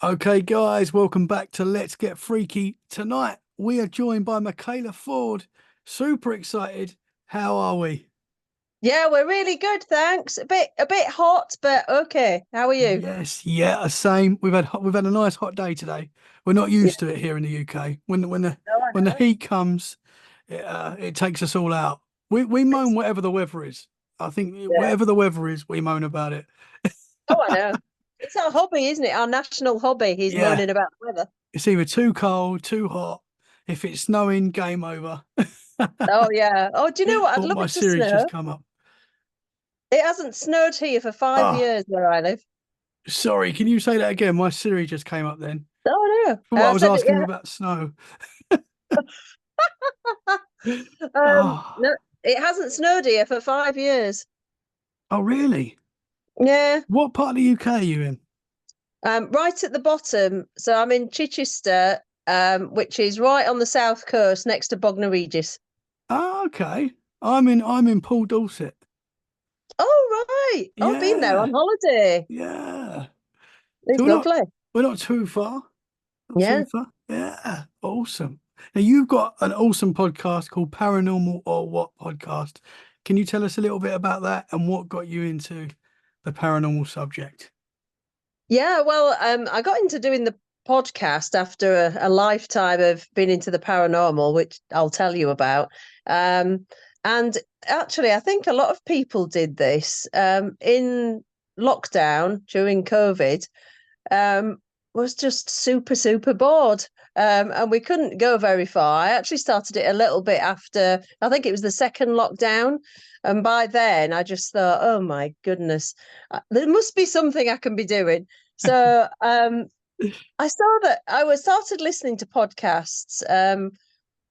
Okay, guys, welcome back to Let's Get Freaky. Tonight, we are joined by Michaela Ford. Super excited. How are we? Yeah, we're really good, thanks. A bit hot, but okay. How are you? Yes, yeah, same. We've had a nice hot day today. We're not Yeah, used to it here in the UK. no, I When the know. heat comes, it takes us all out. We moan It's, whatever the weather is. I think yeah. whatever the weather is, we moan about it. Oh, I know. It's our hobby, isn't it? Our national hobby. He's Yeah, moaning about the weather. it's either too cold, too hot. If it's snowing, game over. Oh, yeah. Oh, do you know what? I'd Oh, love my it to Siri's just snow. come up. It hasn't snowed here for five Oh, years where I live. sorry, can you say that again? My Siri just came up then. Oh, no. For what I I was said it, asking him about snow. yeah. Oh, No, it hasn't snowed here for 5 years. oh, really? Yeah. What part of the UK are you in? Right at the bottom. So I'm in Chichester, which is right on the south coast next to Bognor Regis. Oh, okay. I'm in Paul Dorset. Oh, right. Oh, I've been there Yeah, on holiday. yeah. So It's lovely. we're not too far. Not too Yeah. far. Yeah, awesome. Now you've got an awesome podcast called Paranormal or What Podcast. Can you tell us a little bit about that and what got you into the paranormal subject? Yeah. Well, I got into doing the podcast after a lifetime of being into the paranormal, which I'll tell you about. And actually, I think a lot of people did this in lockdown during COVID. um, was just super, super bored. And we couldn't go very far. I actually started it a little bit after, I think it was the second lockdown. And by then, I just thought, oh my goodness, there must be something I can be doing. So I saw that I was started listening to podcasts,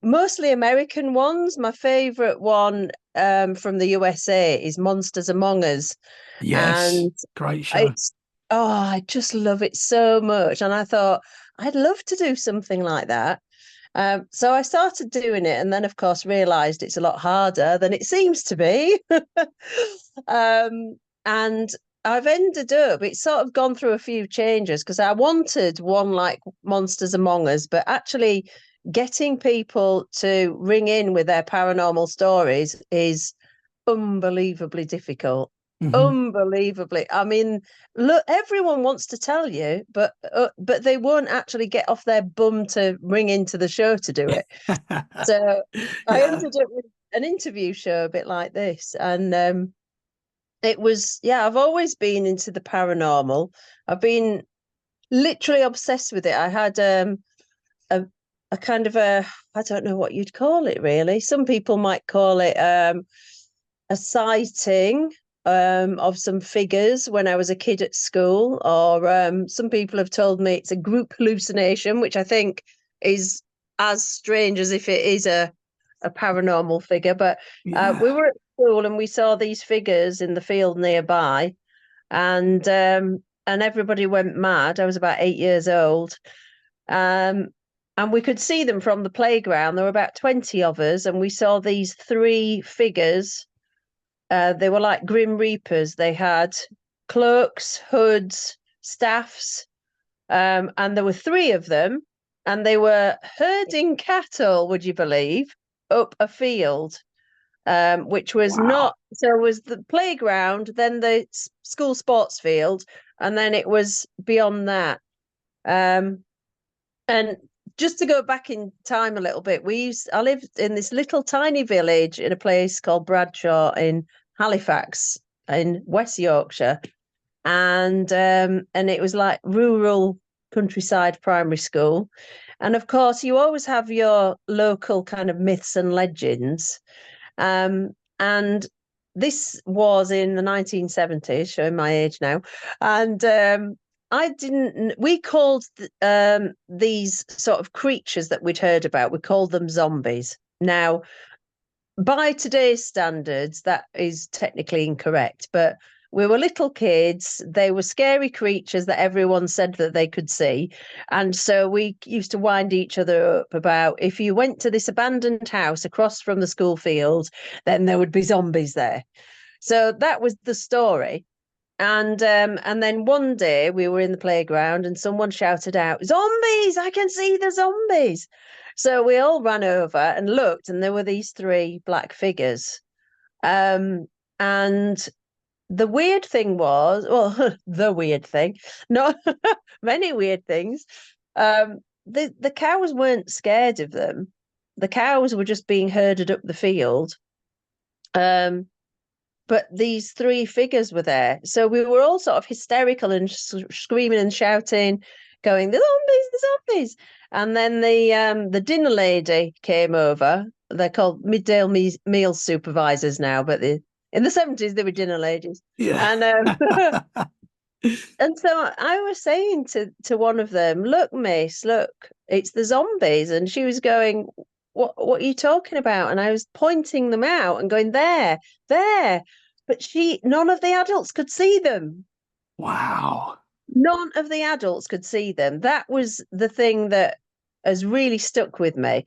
mostly American ones. My favorite one from the USA is Monsters Among Us. Yes, And great show. it's I just love it so much. And I thought I'd love to do something like that. So I started doing it, and then of course realized it's a lot harder than it seems to be. And I've ended up, it's sort of gone through a few changes because I wanted one like Monsters Among Us, but actually getting people to ring in with their paranormal stories is unbelievably difficult. Hmm. Unbelievably. I mean, look, everyone wants to tell you, but they won't actually get off their bum to ring into the show to do it. So I Yeah. ended up with an interview show a bit like this, and it was, yeah, I've always been into the paranormal. I've been literally obsessed with it. I had a a kind of a, I don't know what you'd call it really. Some people might call it a sighting of some figures when I was a kid at school, or some people have told me it's a group hallucination, which I think is as strange as if it is a paranormal figure. But we Yeah. were at school and we saw these figures in the field nearby, and everybody went mad. I was about 8 years old. Um, and we could see them from the playground. There were about 20 of us, and we saw these three figures. They were like Grim Reapers. They had cloaks, hoods, staffs, and there were three of them, and they were herding cattle, would you believe, up a field, which was Wow. not, so it was the playground, then the school sports field, and then it was beyond that. Um, and just to go back in time a little bit, I lived in this little tiny village in a place called Bradshaw in Halifax in West Yorkshire. And it was like rural countryside primary school. And of course, you always have your local kind of myths and legends. And this was in the 1970s, showing my age now. And I didn't, we called these sort of creatures that we'd heard about, we called them zombies. Now, by today's standards, that is technically incorrect, but we were little kids. They were scary creatures that everyone said that they could see. And so we used to wind each other up about if you went to this abandoned house across from the school field, then there would be zombies there. So that was the story. And then one day we were in the playground and someone shouted out, "Zombies! I can see the zombies!" So we all ran over and looked, and there were these three black figures. And the weird thing was, well, the weird thing, not many weird things. The cows weren't scared of them. The cows were just being herded up the field. But these three figures were there. So we were all sort of hysterical and screaming and shouting, going, "The zombies, the zombies." And then the dinner lady came over. They're called midday meal supervisors now, but in the 70s they were dinner ladies. Yeah. And and so I was saying to one of them, "Look, miss, look, it's the zombies." And she was going, what are you talking about? And I was pointing them out and going, "There, there." But none of the adults could see them. Wow. None of the adults could see them. That was the thing that has really stuck with me.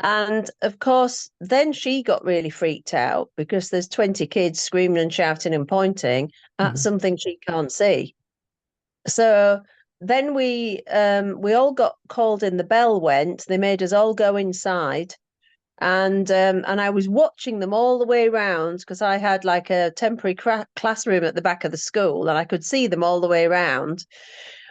And of course, then she got really freaked out because there's 20 kids screaming and shouting and pointing at something she can't see. So then we all got called in. The bell went. They made us all go inside, and I was watching them all the way around because I had like a temporary classroom at the back of the school, and I could see them all the way around.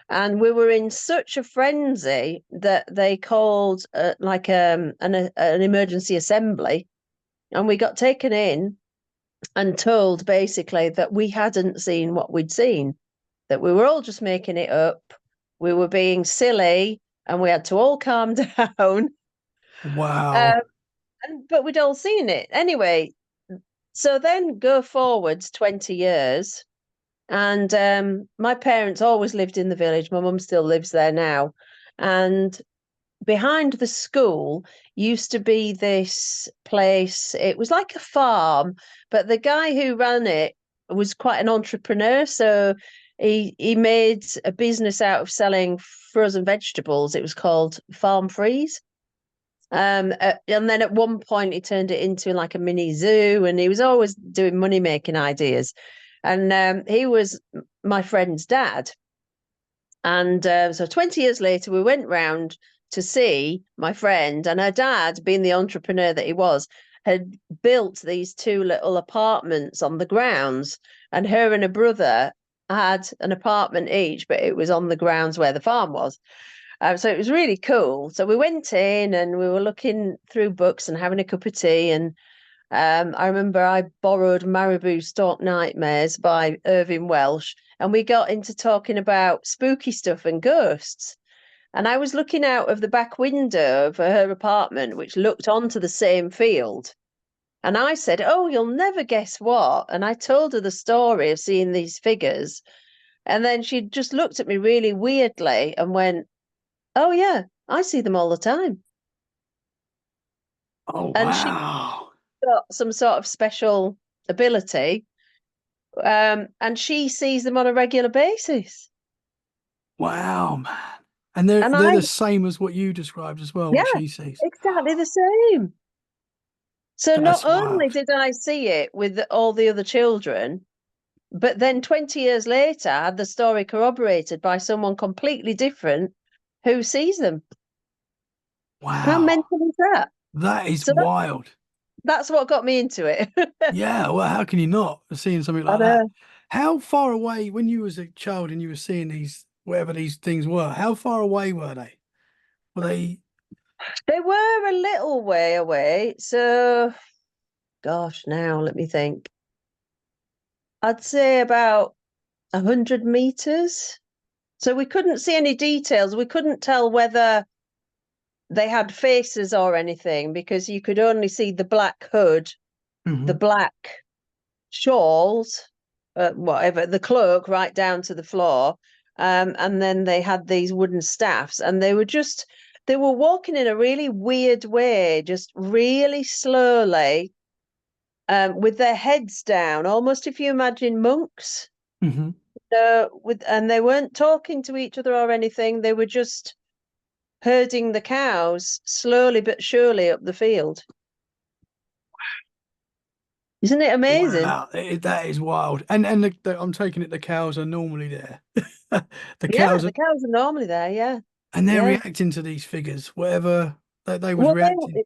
And we were in such a frenzy that they called like an emergency assembly, and we got taken in and told basically that we hadn't seen what we'd seen, that we were all just making it up. We were being silly and we had to all calm down. Wow. But we'd all seen it. Anyway, so then go forwards 20 years. And my parents always lived in the village. My mum still lives there now. And behind the school used to be this place. It was like a farm, but the guy who ran it was quite an entrepreneur. So he made a business out of selling frozen vegetables. It was called Farm Freeze. And then at one point he turned it into like a mini zoo, and he was always doing money making ideas. And he was my friend's dad. And so 20 years later, we went round to see my friend, and her dad, being the entrepreneur that he was, had built these two little apartments on the grounds, and her and her brother had an apartment each, but it was on the grounds where the farm was. So it was really cool. So we went in and we were looking through books and having a cup of tea. And I remember I borrowed Marabou Stalk Nightmares by Irving Welsh, and we got into talking about spooky stuff and ghosts. And I was looking out of the back window of her apartment, which looked onto the same field. And I said, "Oh, you'll never guess what." And I told her the story of seeing these figures. And then she just looked at me really weirdly and went, "Oh, yeah, I see them all the time." Oh, And she wow. got some sort of special ability, and she sees them on a regular basis. Wow, man. And they're And they're the same as what you described as well, what yeah, she sees. exactly the same. So not That's only wild. did I see it with all the other children, but then 20 years later, I had the story corroborated by someone completely different who sees them. How Wow. mental is that? That is So wild. that's what got me into it. Yeah, well, how can you not seeing something I like that? know. How far away, when you was a child and you were seeing these, whatever these things were, how far away were they? Were they, They were a little way away. So, gosh, now let me think. I'd say about 100 meters. So we couldn't see any details. We couldn't tell whether they had faces or anything because you could only see the black hood, the Mhm. black shawls, whatever, the cloak right down to the floor. And then they had these wooden staffs, and they were walking in a really weird way, just really slowly, with their heads down, almost if you imagine monks. Mhm. And they weren't talking to each other or anything. They were just herding the cows slowly but surely up the field. Isn't it amazing? Wow, that is wild. And I'm taking it the cows are normally there. The Yeah, cows are, the cows are normally there. Yeah, and they're yeah. reacting to these figures, whatever they was Well, reacting.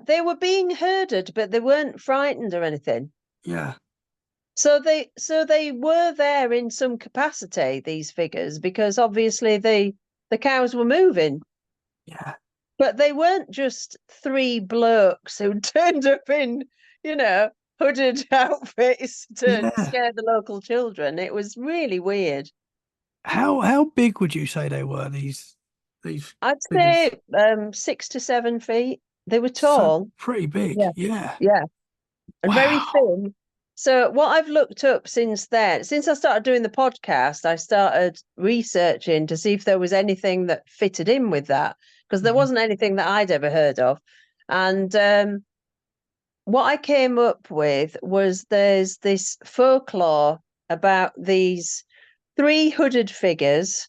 they were being herded, but they weren't frightened or anything. Yeah, So they were there in some capacity, these figures, because obviously the cows were moving. yeah, But they weren't just three blokes who turned up in, you know, hooded outfits to yeah. scare the local children. It was really weird. How big would you say they were, these I'd figures? say 6 to 7 feet. They were So tall. pretty big. Yeah, Yeah. yeah, and very Wow. thin. So what I've looked up since then, since I started doing the podcast, I started researching to see if there was anything that fitted in with that, because there Mhm. wasn't anything that I'd ever heard of. And what I came up with was there's this folklore about these three hooded figures,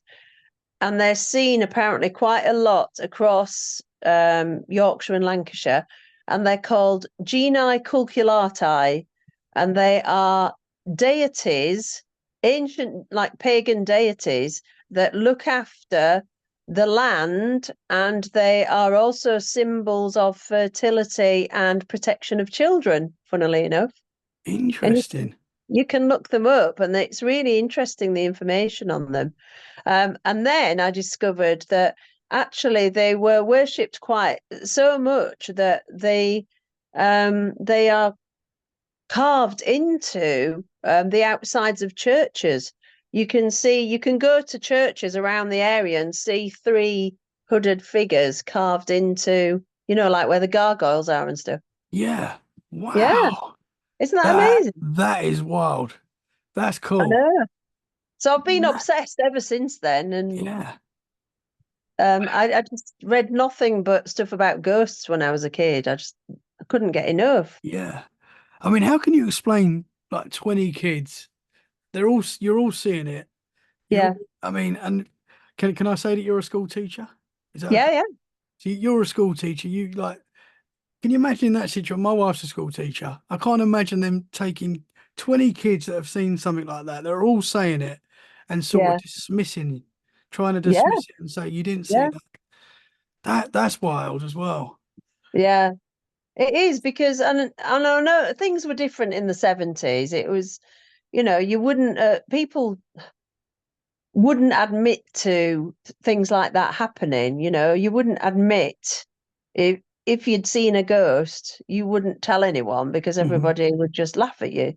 and they're seen apparently quite a lot across Yorkshire and Lancashire, and they're called Genii Culculati, and they are deities, ancient, like pagan deities, that look after the land, and they are also symbols of fertility and protection of children, funnily enough. And Interesting. you can look them up, and it's really interesting, the information on them. And then I discovered that actually they were worshipped quite so much that they are carved into the outsides of churches. You can go to churches around the area and see three hooded figures carved into, like where the gargoyles are and stuff. Yeah. Yeah, Wow. isn't that That amazing? that is wild. That's I cool. know. So I've been That, obsessed ever since then, and yeah. I just read nothing but stuff about ghosts when I was a kid. I couldn't get enough. Yeah. I mean, how can you explain like 20 kids? You're all seeing it. You're Yeah, all, I mean, and can I say that you're a school teacher? Is that yeah, okay? yeah, So you're a school teacher. You like, can you imagine that situation? My wife's a school teacher. I can't imagine them taking 20 kids that have seen something like that. They're all saying it and sort of yeah, dismissing, trying to yeah, dismiss it and say you didn't see yeah, that. That's wild as well. yeah. It is because, and I know things were different in the 70s. It was, you wouldn't people wouldn't admit to things like that happening. You wouldn't admit if you'd seen a ghost, you wouldn't tell anyone because Hmm. everybody would just laugh at you.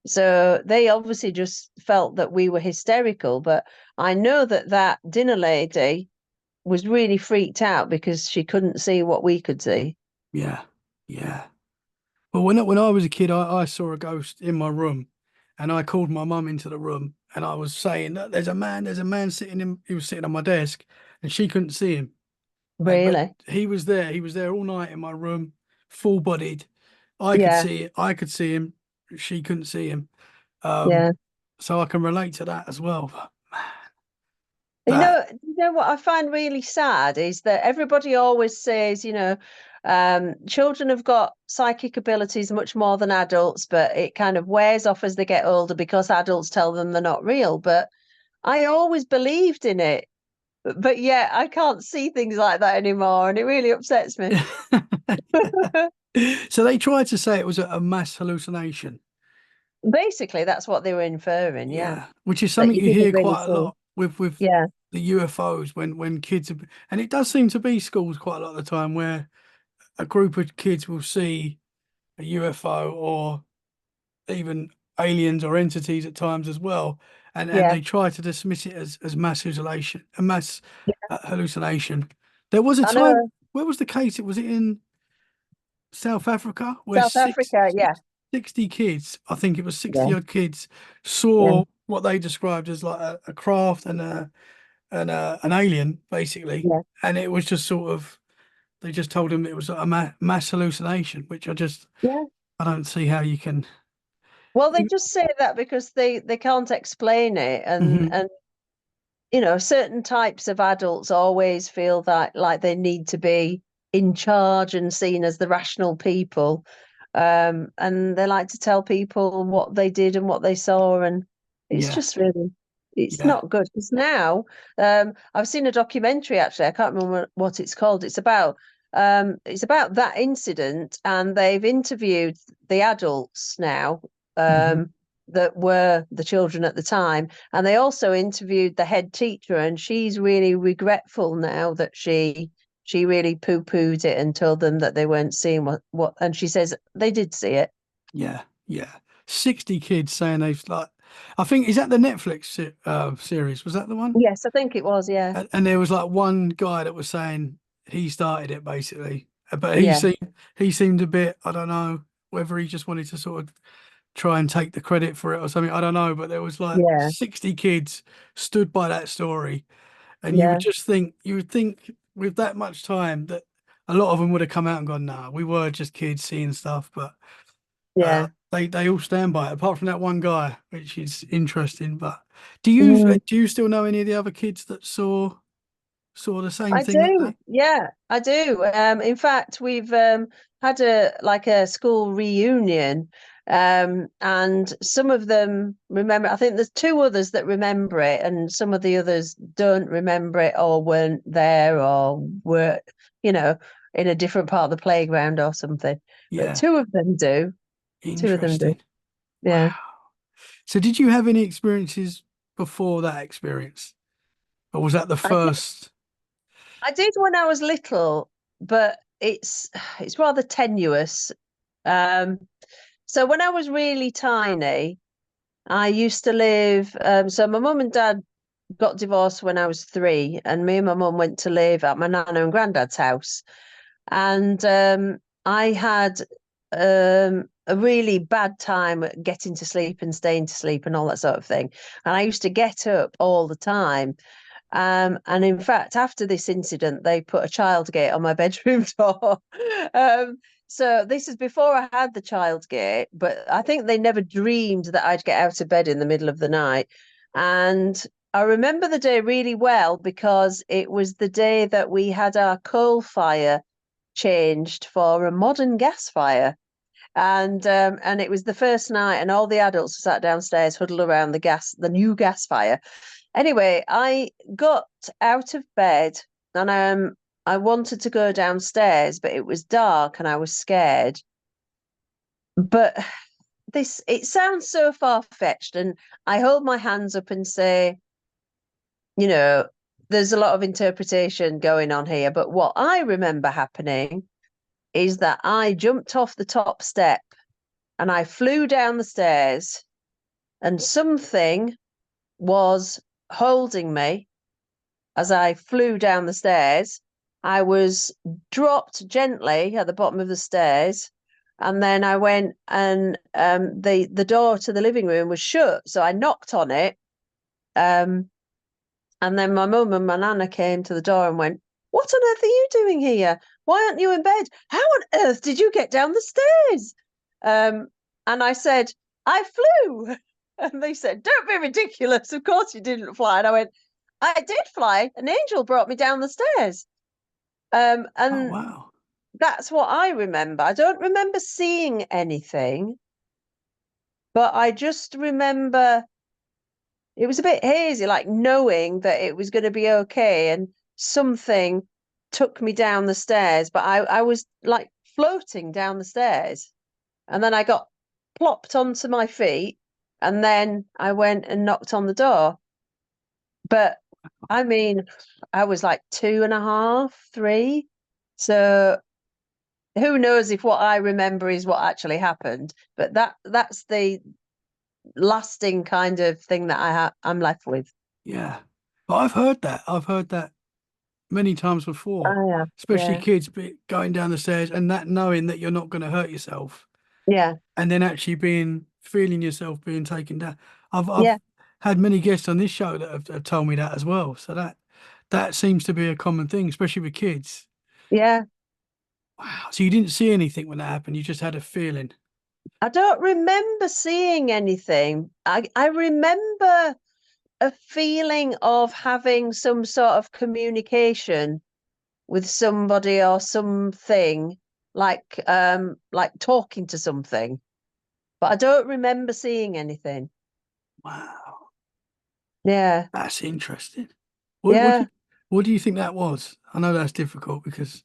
So they obviously just felt that we were hysterical. But I know that dinner lady was really freaked out because she couldn't see what we could see. Yeah, yeah. Well, when I was a kid, I saw a ghost in my room, and I called my mum into the room, and I was saying that there's a man sitting in, he was sitting on my desk, and she couldn't see him. But Really? he was there. He was there all night in my room, full bodied. I could Yeah, see it. I could see him. She couldn't see him. Um, yeah. so I can relate to that as well. But You that, know, what I find really sad is that everybody always says, children have got psychic abilities much more than adults, but it kind of wears off as they get older because adults tell them they're not real. But I always believed in it. But yeah, I can't see things like that anymore, and it really upsets me. so they tried to say it was a mass hallucination. Basically, that's what they were inferring, yeah. Yeah, which is That something you you didn't hear really quite a see. lot with Yeah, the UFOs when kids are, and it does seem to be schools quite a lot of the time where a group of kids will see a UFO or even aliens or entities at times as well, and yeah. they try to dismiss it as mass hallucination, a mass hallucination. There was a I time. know. Where was the case? Was it in South Africa where South Africa, yeah, 60 kids, I think it was 60 yeah, odd kids, yeah, saw what they described as like a craft and an alien, basically. yeah, And it was just sort of, they just told him it was a mass hallucination, which yeah. I don't see how you can. Well, they just say that because they can't explain it, and Mhm. certain types of adults always feel that like they need to be in charge and seen as the rational people. And they like to tell people what they did and what they saw, and it's Yeah, just really, it's yeah. not good. Because now, I've seen a documentary actually. I can't remember what it's called. It's about that incident, and they've interviewed the adults now, Hmm. um, that were the children at the time, and they also interviewed the head teacher, and she's really regretful now that she really poo-pooed it and told them that they weren't seeing what and she says they did see it. Yeah, yeah. 60 kids saying they've like, I think, is that the Netflix series? Was that the one? Yes, I think it was, yeah. And there was like one guy that was saying he started it basically, but Yeah, he seemed a bit, I don't know whether he just wanted to sort of try and take the credit for it or something. I don't know, but there was like yeah, 60 kids stood by that story, and yeah, you would think with that much time that a lot of them would have come out and gone, "Nah, we were just kids seeing stuff," but yeah. they all stand by it, apart from that one guy, which is interesting. But Mm. do you still know any of the other kids that saw the same I thing like do. that? Yeah, I do. In fact, we've had a school reunion, and some of them remember. I think there's two others that remember it, and some of the others don't remember it or weren't there or were, you know, in a different part of the playground or something. But Yeah, two of them do. Two of them do. interesting. Yeah. Wow. So did you have any experiences before that experience, or was that the I did, first? I did when I was little, but it's rather tenuous. Um, So when I was really tiny, I used to live. So my mum and dad got divorced when I was 3, and me and my mum went to live at my nana and granddad's house. And I had a really bad time getting to sleep and staying to sleep and all that sort of thing. And I used to get up all the time. And in fact, after this incident, they put a child gate on my bedroom door. um, so this is before I had the child gate, but I think they never dreamed that I'd get out of bed in the middle of the night. And I remember the day really well because it was the day that we had our coal fire changed for a modern gas fire. And it was the first night, and all the adults sat downstairs, huddled around the new gas fire. Anyway, I got out of bed, and I wanted to go downstairs, but it was dark and I was scared. But this it sounds so far-fetched, and I hold my hands up and say, you know, there's a lot of interpretation going on here. But what I remember happening is that I jumped off the top step and I flew down the stairs, and something was holding me as I flew down the stairs. I was dropped gently at the bottom of the stairs, and then I went, and the door to the living room was shut, so I knocked on it. Um, and then my mum and my nana came to the door and went, "What on earth are you doing here? Why aren't you in bed? How on earth did you get down the stairs?" Um, and I said, "I flew." And they said, "Don't be ridiculous. Of course you didn't fly." And I went, "I did fly. An angel brought me down the stairs." Oh And wow. that's what I remember. I don't remember seeing anything, but I just remember it was a bit hazy, like knowing that it was going to be okay. And something took me down the stairs, but I was like floating down the stairs. And then I got plopped onto my feet. And then I went and knocked on the door. But I mean, I was like 2.5, 3. So who knows if what I remember is what actually happened. But that's the lasting kind of thing that I'm left with. Yeah. But I've heard that. I've heard that many times before, Oh yeah, especially yeah, kids going down the stairs and that knowing that you're not going to hurt yourself, yeah, and then actually being feeling yourself being taken down. yeah, I've had many guests on this show that have told me that as well. So that seems to be a common thing, especially with kids. yeah. Wow. So you didn't see anything when that happened. You just had a feeling. I don't remember seeing anything. I remember a feeling of having some sort of communication with somebody or something. like talking to something, but I don't remember seeing anything. Wow, Yeah, that's interesting. What do yeah. you think that was? I know that's difficult because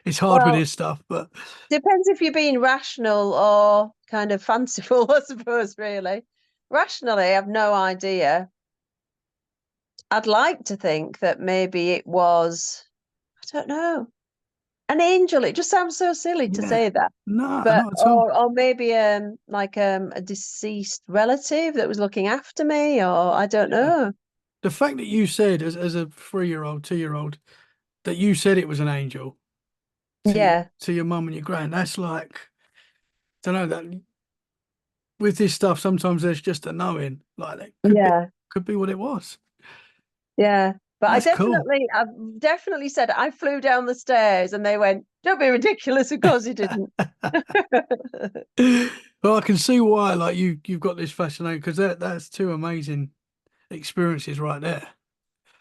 it's hard with Well, this stuff, but depends if you're being rational or kind of fanciful, I suppose, really. Rationally, I have no idea. I'd like to think that maybe it was, I don't know, an angel. It just sounds so silly to yeah, say that. no, But not at all. or maybe like a deceased relative that was looking after me, or I don't Yeah. know. The fact that you said as a 3-year-old, 2-year-old, that you said it was an angel Yeah, to your mum and your grand, that's like, don't know that with this stuff, sometimes there's just a knowing, like it yeah, could be what it was. yeah. But That's cool. I've definitely said I flew down the stairs and they went, "Don't be ridiculous." Of course you didn't. Well, I can see why, like you've got this fascination because that's two amazing experiences right there.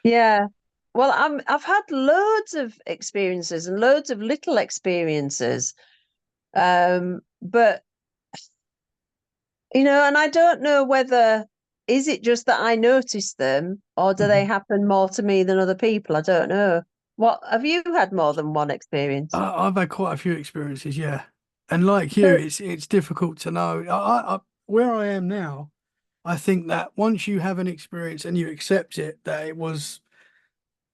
Yeah. Well, I've had loads of experiences and loads of little experiences. But and I don't know whether is it just that I notice them or do they Mhm. happen more to me than other people? I don't know. What have you had more than one experience? I've had quite a few experiences, yeah, and like you, So, it's difficult to know. Where I am now, I think that once you have an experience and you accept it, that it was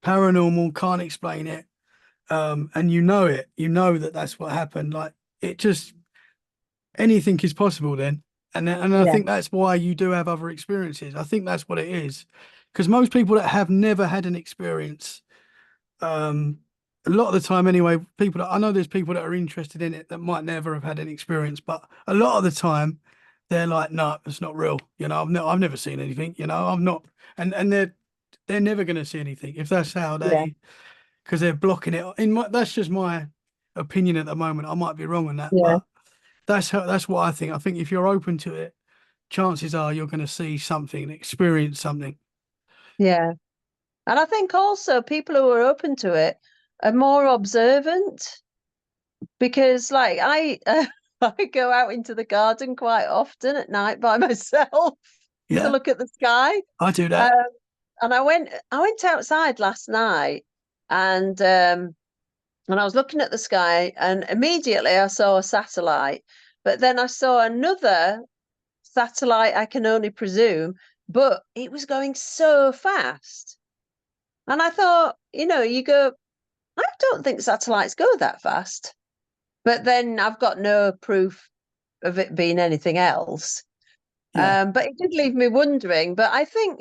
paranormal, can't explain it, and you know it, you know that that's what happened. Like it just anything is possible then. And I yeah, think that's why you do have other experiences. I think that's what it is. Because most people that have never had an experience, um, a lot of the time anyway, people that I know there's people that are interested in it that might never have had an experience, but a lot of the time they're like, no, it's not real. I've never seen anything, I'm not and they're never gonna see anything if that's how yeah, because they're blocking it. That's just my opinion at the moment. I might be wrong on that, yeah, but that's what I think. I think if you're open to it, chances are you're going to see something, experience something. yeah. And I think also people who are open to it are more observant because, like, I go out into the garden quite often at night by myself to Yeah, look at the sky. I do that. Um, and I went outside last night and I was looking at the sky and immediately I saw a satellite, but then I saw another satellite, I can only presume, but it was going so fast. And I thought, you go, I don't think satellites go that fast. But then I've got no proof of it being anything else. Yeah, But it did leave me wondering. But I think,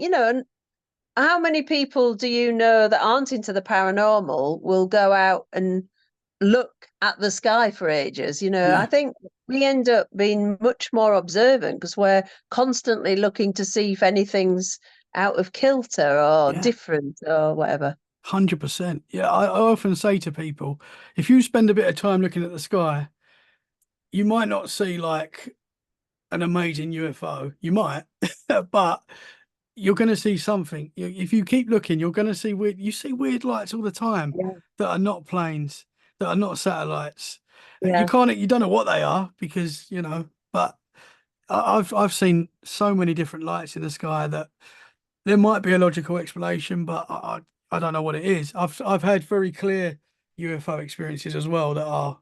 how many people do you know that aren't into the paranormal will go out and look at the sky for ages? I yeah, think we end up being much more observant because we're constantly looking to see if anything's out of kilter or yeah. different or whatever. 100%. Yeah, I often say to people, if you spend a bit of time looking at the sky, you might not see like an amazing UFO. You might, but you're going to see something. If you keep looking, you're going to see weird. You see weird lights all the time Yeah, that are not planes, that are not satellites. yeah, You don't know what they are because but I've seen so many different lights in the sky that there might be a logical explanation, but I don't know what it is. I've had very clear UFO experiences as well that are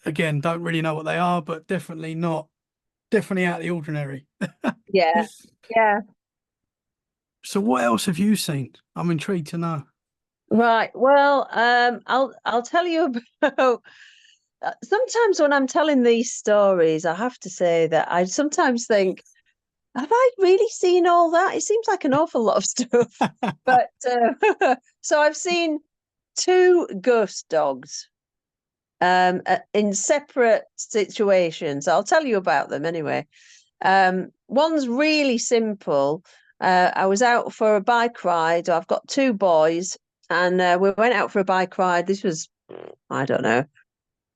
again don't really know what they are, but definitely out of the ordinary. yeah, yeah. So what else have you seen? I'm intrigued to know. Right. Well, I'll tell you about. Sometimes when I'm telling these stories, I have to say that I sometimes think, have I really seen all that? It seems like an awful lot of stuff. But so I've seen two ghost dogs in separate situations. I'll tell you about them anyway. One's really simple. I was out for a bike ride. I've got two boys, and we went out for a bike ride. This was, I don't know,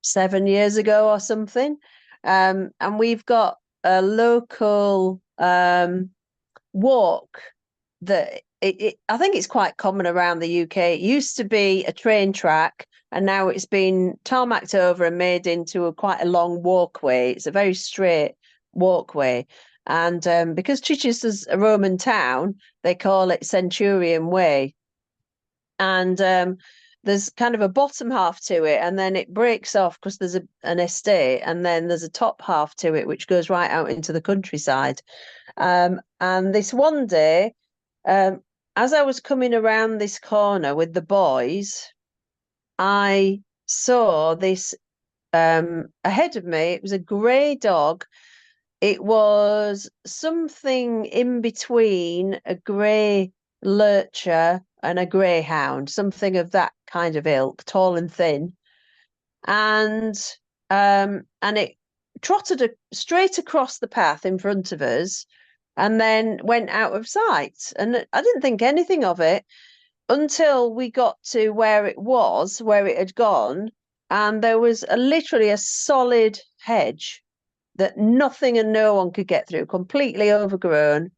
7 years ago or something. And we've got a local walk. that I think it's quite common around the UK. It used to be a train track, and now it's been tarmacked over and made into quite a long walkway. It's a very straight walkway. And because Chichester's a Roman town, they call it Centurion Way. And there's kind of a bottom half to it, and then it breaks off because there's an estate, and then there's a top half to it, which goes right out into the countryside. And this one day, um, as I was coming around this corner with the boys, I saw this ahead of me. It was a grey dog. It was something in between a grey lurcher and a greyhound, something of that kind of ilk, tall and thin. And it trotted straight across the path in front of us and then went out of sight. And I didn't think anything of it until we got to where it had gone, and there was literally a solid hedge that nothing and no one could get through, completely overgrown.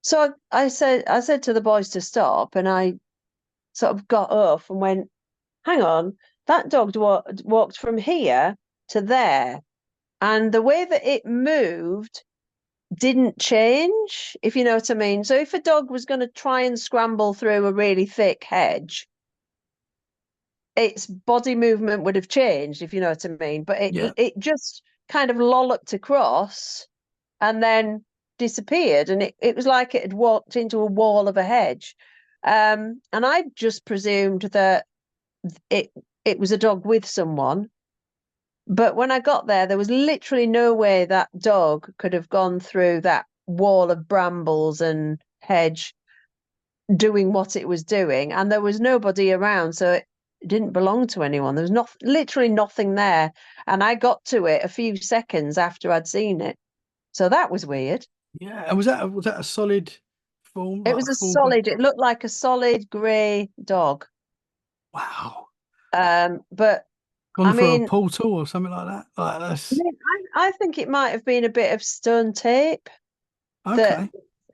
So I said to the boys to stop, and I sort of got off and went, hang on, that dog walked from here to there. And the way that it moved didn't change, if you know what I mean. So if a dog was going to try and scramble through a really thick hedge, its body movement would have changed, if you know what I mean. But Yeah. it just kind of lolloped across and then disappeared. And it was like it had walked into a wall of a hedge. And I just presumed that it it was a dog with someone. But when I got there was literally no way that dog could have gone through that wall of brambles and hedge doing what it was doing. And there was nobody around, so it didn't belong to anyone. There was literally nothing there. And I got to it a few seconds after I'd seen it. So that was weird. Yeah. And was that a solid form, It like a was full black? it looked like a solid grey dog. Wow. But Gone I through a mean, portal or something like that. Like that's I think it might have been a bit of stone tape, that okay.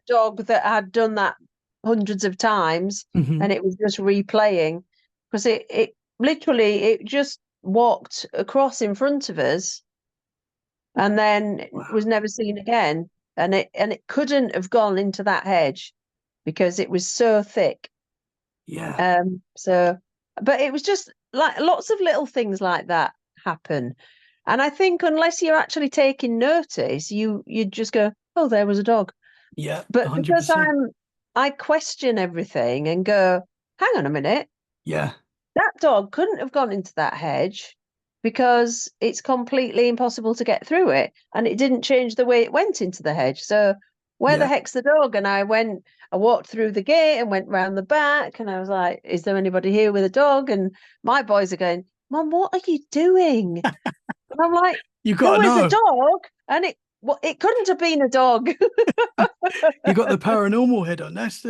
dog that had done that hundreds of times, Hmm. and it was just replaying, because it literally it just walked across in front of us and then Wow. was never seen again. And it couldn't have gone into that hedge because it was so thick. Yeah. So but it was just like lots of little things like that happen. And I think unless you're actually taking notice, you just go, oh, there was a dog. Yeah. But because 100%. I question everything and go, hang on a minute, Yeah. that dog couldn't have gone into that hedge because it's completely impossible to get through it. And it didn't change the way it went into the hedge. So where the Yeah. heck's the dog? And I walked through the gate and went round the back, and I was like, is there anybody here with a dog? And my boys are going, Mum, what are you doing? And I'm like, You got there to was a know. dog, and it couldn't have been a dog. You got the paranormal head on. That's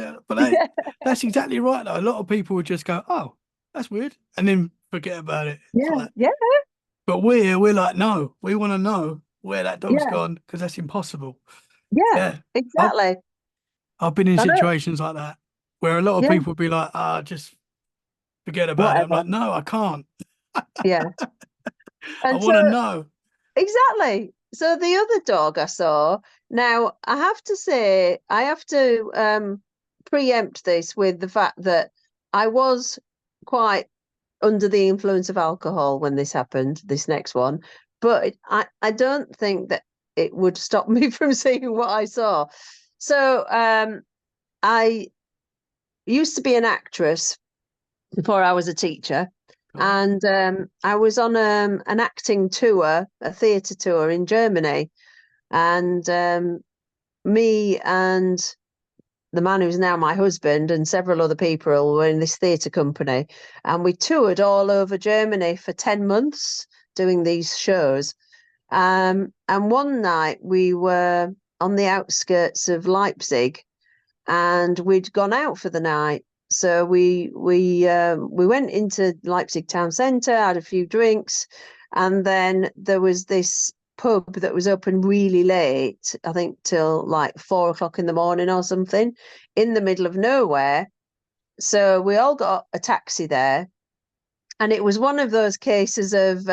exactly right. Though. A lot of people would just go, "Oh, that's weird," and then forget about it. It's Yeah, like, yeah, but we're like, no, we want to know where that dog's yeah, gone because that's impossible. yeah, Yeah, I've exactly. I've been in I know. situations like that where a lot of Yeah, people would be like, "Ah, just forget about it." I'm whatever. like, no, I can't. Yeah. I And so want to know. exactly. So the other dog I saw, now I have to say, I have to preempt this with the fact that I was quite under the influence of alcohol when this happened, this next one. But I don't think that it would stop me from seeing what I saw. So I used to be an actress before I was a teacher. Go on. And I was on an acting tour, a theatre tour in Germany. And me and the man who's now my husband and several other people were in this theatre company. And we toured all over Germany for 10 months doing these shows. And one night we were on the outskirts of Leipzig, and we'd gone out for the night. So we went into Leipzig town centre, had a few drinks, and then there was this pub that was open really late, I think till like 4 o'clock in the morning or something, in the middle of nowhere. So we all got a taxi there. And it was one of those cases of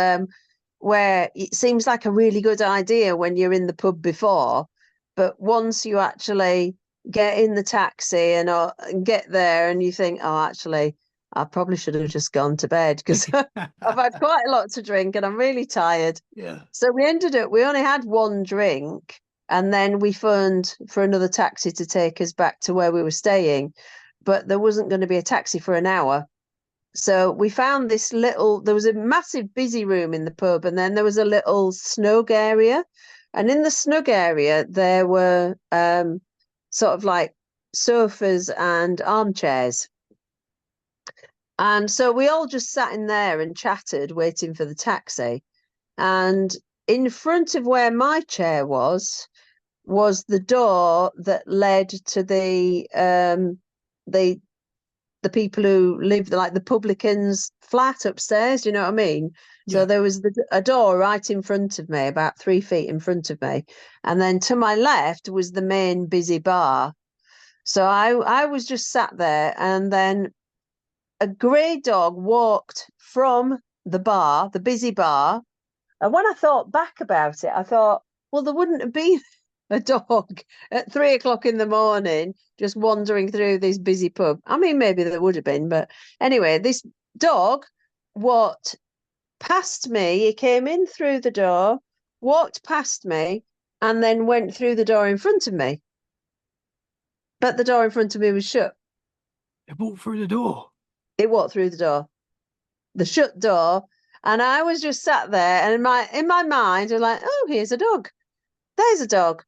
where it seems like a really good idea when you're in the pub before, but once you actually get in the taxi and get there and you think, oh, actually, I probably should have just gone to bed because I've had quite a lot to drink and I'm really tired. Yeah. So we only had one drink and then we phoned for another taxi to take us back to where we were staying, but there wasn't going to be a taxi for an hour. So we found there was a massive busy room in the pub, and then there was a little snug area. And in the snug area, there were sort of like sofas and armchairs. And so we all just sat in there and chatted, waiting for the taxi. And in front of where my chair was the door that led to the the people who lived like the publican's flat upstairs. You know what I mean? So Yeah. there was a door right in front of me, about 3 feet in front of me, and then to my left was the main busy bar. So I was just sat there, and then a grey dog walked from the bar, the busy bar. And when I thought back about it, I thought, well, there wouldn't have been a dog at 3 o'clock in the morning just wandering through this busy pub. I mean, maybe there would have been, but anyway, this dog walked past me. He came in through the door, walked past me, and then went through the door in front of me. But the door in front of me was shut. They walked through the door. It walked through the shut door, and I was just sat there, and in my mind, I'm like, oh, here's a dog. There's a dog.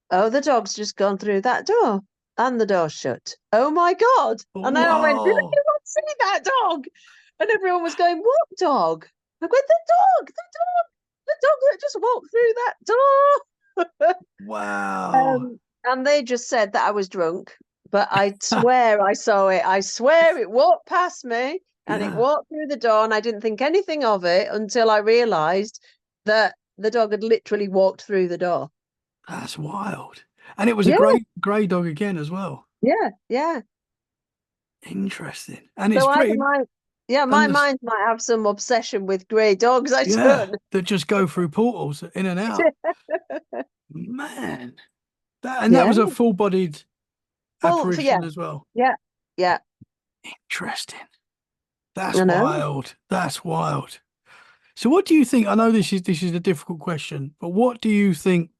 Oh, the dog's just gone through that door and the door's shut. Oh my God. And then I went, did Whoa. anyone see that dog? And everyone was going, what dog? I went, the dog that just walked through that door. Wow. And they just said that I was drunk, but I swear I saw it. I swear it walked past me and it Yeah. walked through the door, and I didn't think anything of it until I realized that the dog had literally walked through the door. That's wild. And it was a Yeah, grey dog again as well. yeah, yeah. Interesting. And it's So pretty my under mind might have some obsession with grey dogs. I yeah, don't that just go through portals in and out. Man. That Yeah. was a full-bodied Well, yeah, apparition as well. yeah, yeah. Interesting. That's I know. wild. That's wild. So what do you think? I know this is a difficult question, but what do you think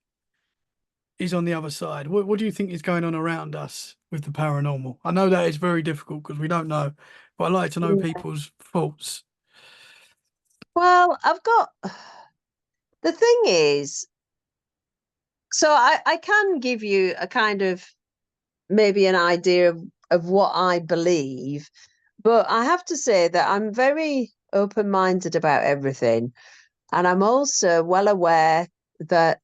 is on the other side? What do you think is going on around us with the paranormal? I know that is very difficult because we don't know, but I like to know Yeah. people's thoughts. Well, I've got the thing is, so I can give you a kind of maybe an idea of what I believe, but I have to say that I'm very open-minded about everything. And I'm also well aware that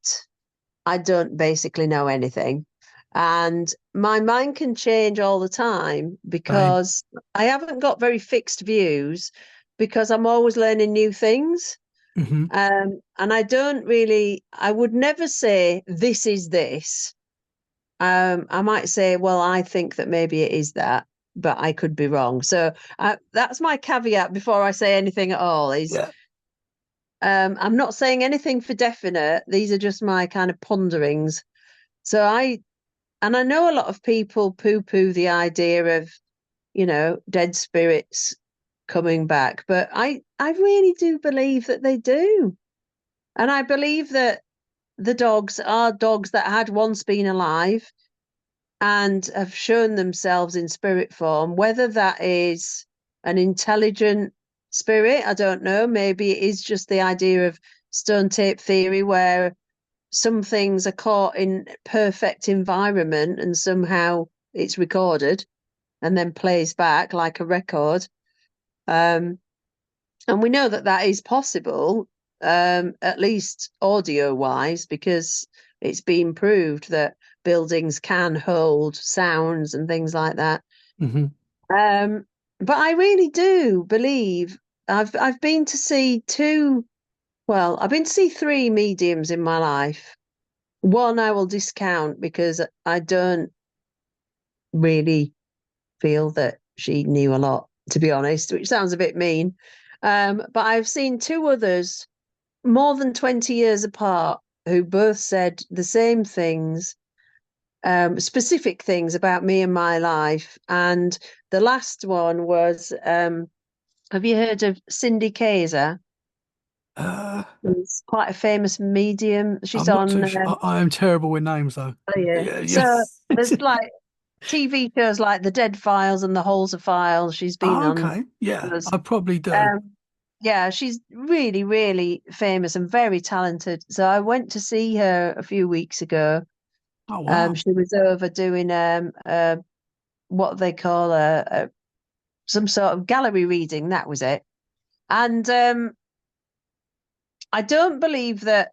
I don't basically know anything. And my mind can change all the time Same. because I haven't got very fixed views because I'm always learning new things. Hmm. And I would never say this is this. I might say, well, I think that maybe it is that, but I could be wrong. So that's my caveat before I say anything at all is Yeah. I'm not saying anything for definite. These are just my kind of ponderings. So I know a lot of people poo-poo the idea of, dead spirits coming back, but I really do believe that they do. And I believe that the dogs are dogs that had once been alive and have shown themselves in spirit form, whether that is an intelligent spirit, I don't know. Maybe it is just the idea of stone tape theory where some things are caught in perfect environment and somehow it's recorded and then plays back like a record. Um, and we know that that is possible, at least audio wise, because it's been proved that buildings can hold sounds and things like that. Hmm. But I really do believe I've been to see two Well, I've been to see three mediums in my life. One I will discount because I don't really feel that she knew a lot, to be honest, which sounds a bit mean. But I've seen two others more than 20 years apart who both said the same things, specific things about me and my life. And the last one was, have you heard of Cindy Kayser? Uh, She's quite a famous medium. She's I'm not on, too sure. I am terrible with names though. oh yeah. Yeah, yeah. So there's like TV shows like The Dead Files and The Holzer Files. She's been Oh, on okay. Yeah, those. I probably do. Um, yeah, she's really, really famous and very talented. So I went to see her a few weeks ago. Oh, wow. She was over doing what they call some sort of gallery reading. That was it. And I don't believe that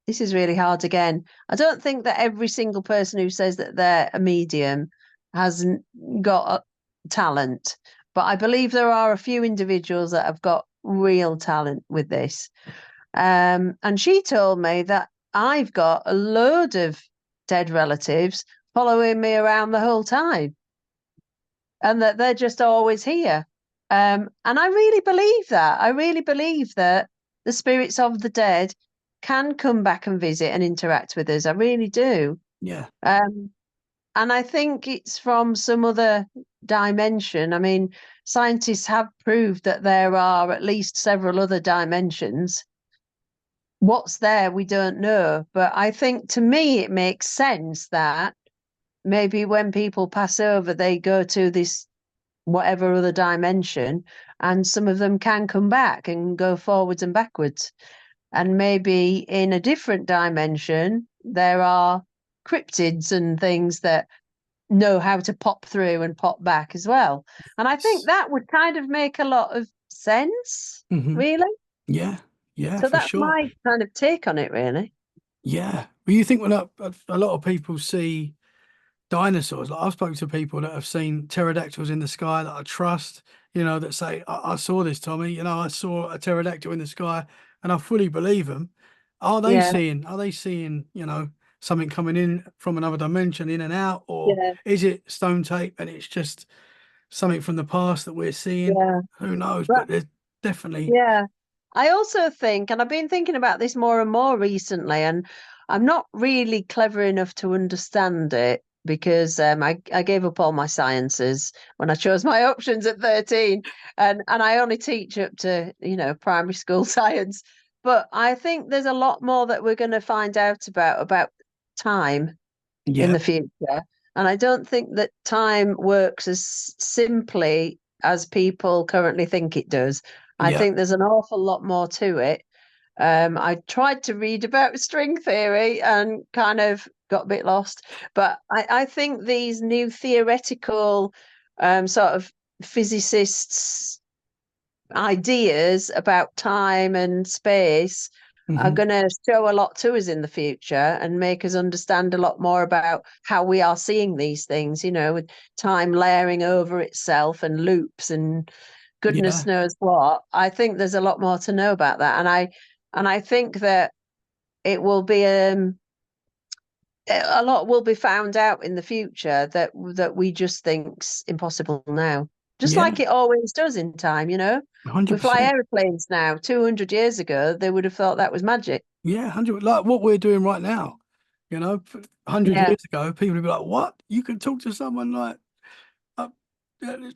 this is really hard again. I don't think that every single person who says that they're a medium hasn't got talent, but I believe there are a few individuals that have got real talent with this. And she told me that I've got a load of dead relatives following me around the whole time and that they're just always here. And I really believe that. I really believe that the spirits of the dead can come back and visit and interact with us. I really do. Yeah. Um, and I think it's from some other dimension. I mean, scientists have proved that there are at least several other dimensions. What's there, we don't know. But I think to me, it makes sense that maybe when people pass over, they go to this whatever other dimension, and some of them can come back and go forwards and backwards. And maybe in a different dimension, there are cryptids and things that know how to pop through and pop back as well. And I think that would kind of make a lot of sense, Hmm. really. Yeah. Yeah, So for that's sure. my kind of take on it, really. Yeah. Well, you think when a lot of people see dinosaurs, like I've spoken to people that have seen pterodactyls in the sky that I trust, that say, I saw this, Tommy, I saw a pterodactyl in the sky, and I fully believe them. Yeah, Are they seeing, something coming in from another dimension, in and out, or yeah, is it stone tape and it's just something from the past that we're seeing? yeah. Who knows? But But there's definitely, yeah, I also think, and I've been thinking about this more and more recently, and I'm not really clever enough to understand it because I gave up all my sciences when I chose my options at 13, and I only teach up to, primary school science. But I think there's a lot more that we're going to find out about time in yeah, the future. And I don't think that time works as simply as people currently think it does. I yeah, think there's an awful lot more to it. I tried to read about string theory and kind of got a bit lost, but I think these new theoretical sort of physicists' ideas about time and space are hmm, going to show a lot to us in the future and make us understand a lot more about how we are seeing these things, with time layering over itself and loops and goodness yeah, knows what. I think there's a lot more to know about that. And I think that it will be a lot will be found out in the future that we just think's impossible now. Just yeah, like it always does in time, We fly 100%. aeroplanes now. 200 years ago, they would have thought that was magic. Yeah, 100, like what we're doing right now. 100 Yeah, years ago, people would be like, "What? You can talk to someone like uh,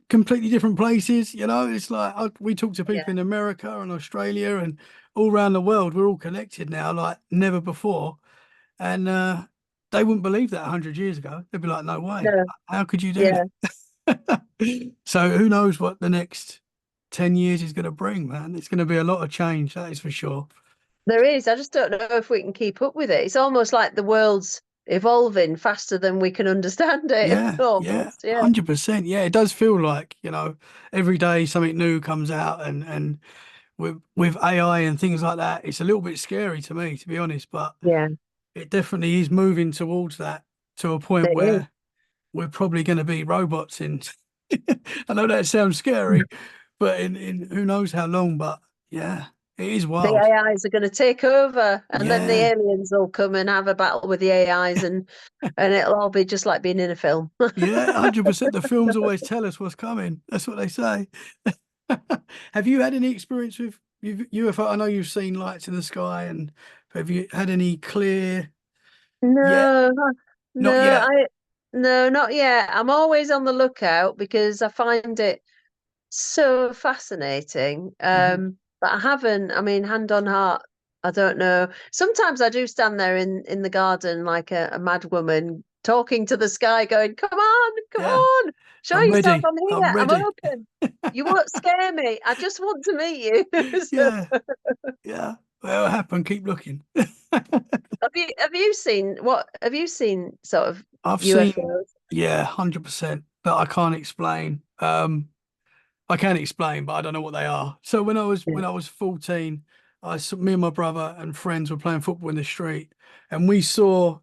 completely different places?" It's like we talk to yeah, people in America and Australia and all around the world. We're all connected now, like never before. And they wouldn't believe that 100 years ago. They'd be like, "No way! no, How could you do yeah. that?" So who knows what the next 10 years is going to bring, man? It's going to be a lot of change, that is for sure. There is. I just don't know if we can keep up with it. It's almost like the world's evolving faster than we can understand it. Yeah, yeah, Almost, yeah, 100%. Yeah, it does feel like, every day something new comes out and with AI and things like that, it's a little bit scary to me, to be honest, but yeah. it definitely is moving towards that to a point It is. where we're probably going to be robots in I know that sounds scary, but in who knows how long, but yeah. It is The wild. AIs are going to take over, and then the Yeah. aliens will come and have a battle with the AIs, and it'll all be just like being in a film. Yeah, 100%. The films always tell us what's coming. That's what they say. Have you had any experience with UFO? I know you've seen lights in the sky, and have you had any clear yet? No, Not no, yet. no, not yet. I'm always on the lookout because I find it so fascinating. Hmm. But I haven't, I mean, hand on heart, I don't know. Sometimes I do stand there in the garden like a mad woman talking to the sky, going, come Yeah, on, show I'm yourself, ready. I'm I'm here, I'm ready. open. You won't scare me. I just want to meet you. So, Yeah, yeah. Whatever happened, keep looking. have you seen what have you seen sort of I've seen, UFOs? yeah, 100% that I can't explain. I can explain, but I don't know what they are. So Yeah. when I was 14, me and my brother and friends were playing football in the street, and we saw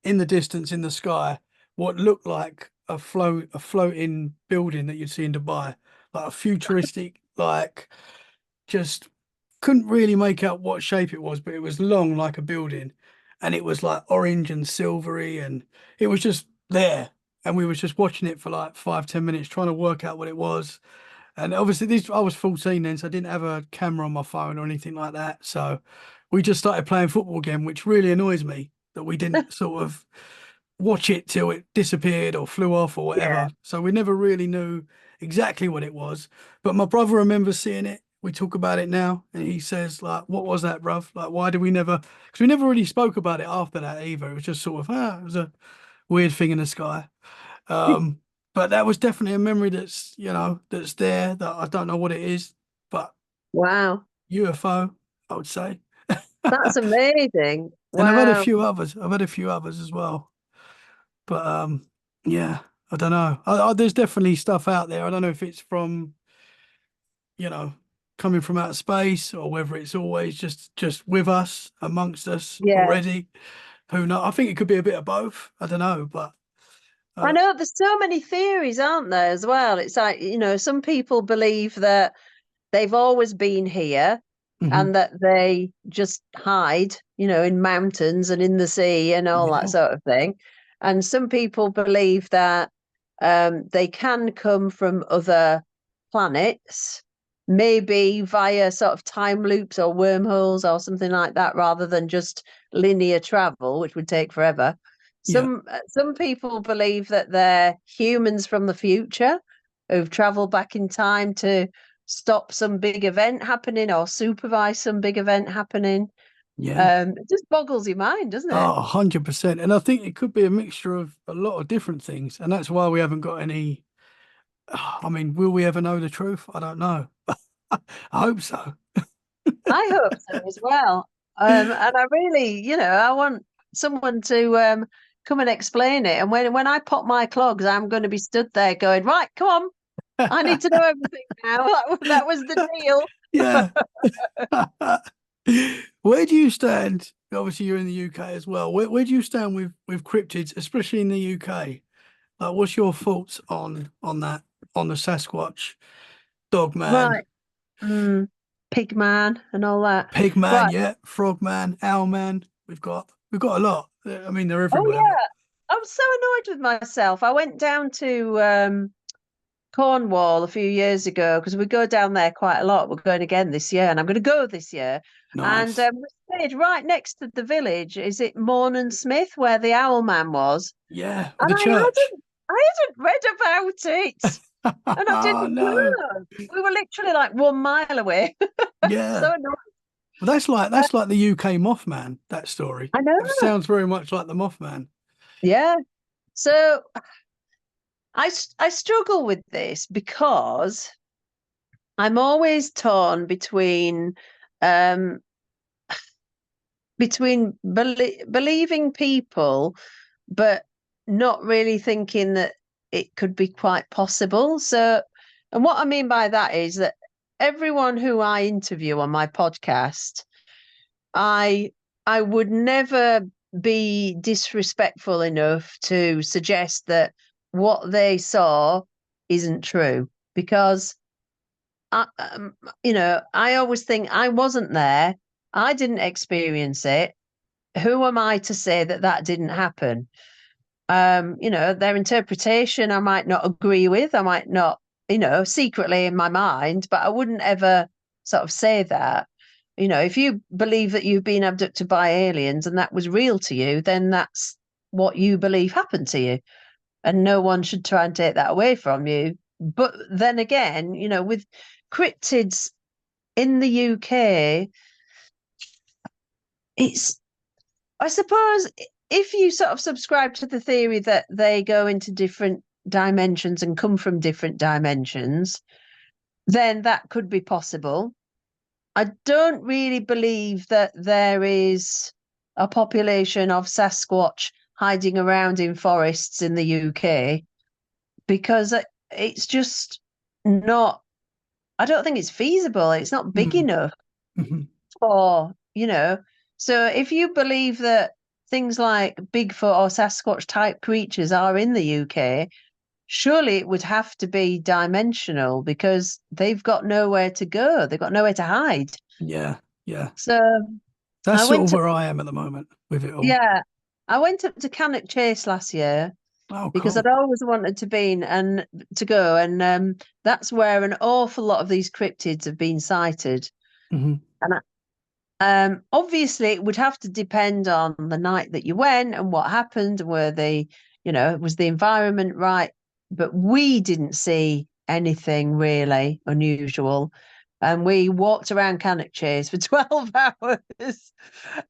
in the distance in the sky what looked like a floating building that you'd see in Dubai, like a futuristic, like just couldn't really make out what shape it was, but it was long like a building, and it was like orange and silvery, and it was just there. And we was just watching it for like 5, 10 minutes, trying to work out what it was. And obviously, this I was 14 then, so I didn't have a camera on my phone or anything like that. So we just started playing football again, which really annoys me that we didn't sort of watch it till it disappeared or flew off or Yeah. whatever. So we never really knew exactly what it was. But my brother remembers seeing it. We talk about it now, and he says, like, what was that, bruv? Like, why did we never? Because we never really spoke about it after that either. It was just sort of, it was a weird thing in the sky. Um, but that was definitely a memory that's, that's there that I don't know what it is, but Wow. UFO, I would say. That's amazing. And I've had a Wow. few others. I've had a few others as well. But yeah, I don't know. There's definitely stuff out there. I don't know if it's from, you know, coming from outer space or whether it's always just with us, amongst us Yeah. already. Who knows? I think it could be a bit of both. I don't know, but I uh, know there's so many theories, aren't there, as well? It's like, some people believe that they've always been here mhm, and that they just hide, in mountains and in the sea and all that yeah, sort of thing. And some people believe that they can come from other planets, maybe via sort of time loops or wormholes or something like that, rather than just linear travel, which would take forever. yeah, Some people believe that they're humans from the future who've traveled back in time to stop some big event happening or supervise some big event happening. yeah. It just boggles your mind, doesn't it? Oh, 100%. And I think it could be a mixture of a lot of different things. And that's why we haven't got any. I mean, will we ever know the truth? I don't know. I hope so. I hope so as well. And I really, I want someone to come and explain it. And when I pop my clogs, I'm going to be stood there going, right, come on, I need to know everything now. That was the deal. Yeah. Where do you stand? Obviously, you're in the UK as well. Where do you stand with cryptids, especially in the UK? Like, what's your thoughts on the Sasquatch, Dogman, Right. Mm, pig man and all that. Pigman, Right. yeah, Frogman, Owlman? We've got a lot. I mean, they're Oh everywhere, but yeah. I was so annoyed with myself. I went down to Cornwall a few years ago because we go down there quite a lot. We're going again this year, and I'm going to go this year. And nice. we stayed right next to the village. Is it Morn and Smith, where the Owl Man was? Yeah, And the church. I hadn't read about it, and I Oh didn't no. know. We were literally like 1 mile away. Yeah. So annoyed. Well, that's like the UK Mothman, that story. I know. It sounds very much like the Mothman. Yeah. So I struggle with this because I'm always torn um between believing people, but not really thinking that it could be quite possible. So, and what I mean by that is that everyone who I interview on my podcast, I I would never be disrespectful enough to suggest that what they saw isn't true because I always think I wasn't there. I didn't experience it. Who am I to say that that didn't happen? Their interpretation I might not agree with. I might not, secretly in my mind, but I wouldn't ever sort of say that. If you believe that you've been abducted by aliens and that was real to you, then that's what you believe happened to you. And no one should try and take that away from you. But then again, with cryptids in the UK, it's, I suppose, if you sort of subscribe to the theory that they go into different dimensions and come from different dimensions, then that could be possible. I don't really believe that there is a population of Sasquatch hiding around in forests in the UK because it's just not, I don't think it's feasible. It's not big Mm. enough Hmm. for, So if you believe that things like Bigfoot or Sasquatch type creatures are in the UK, surely it would have to be dimensional because they've got nowhere to go. They've got nowhere to hide. Yeah, yeah. So That's I sort went of to, where I am at the moment with it all. yeah, I went up to Cannock Chase last year Oh, because I'd cool. always wanted to be and to go, and that's where an awful lot of these cryptids have been sighted. Hmm. And obviously, it would have to depend on the night that you went and what happened, were was the environment right? But we didn't see anything really unusual. And we walked around Cannock Chase for 12 hours.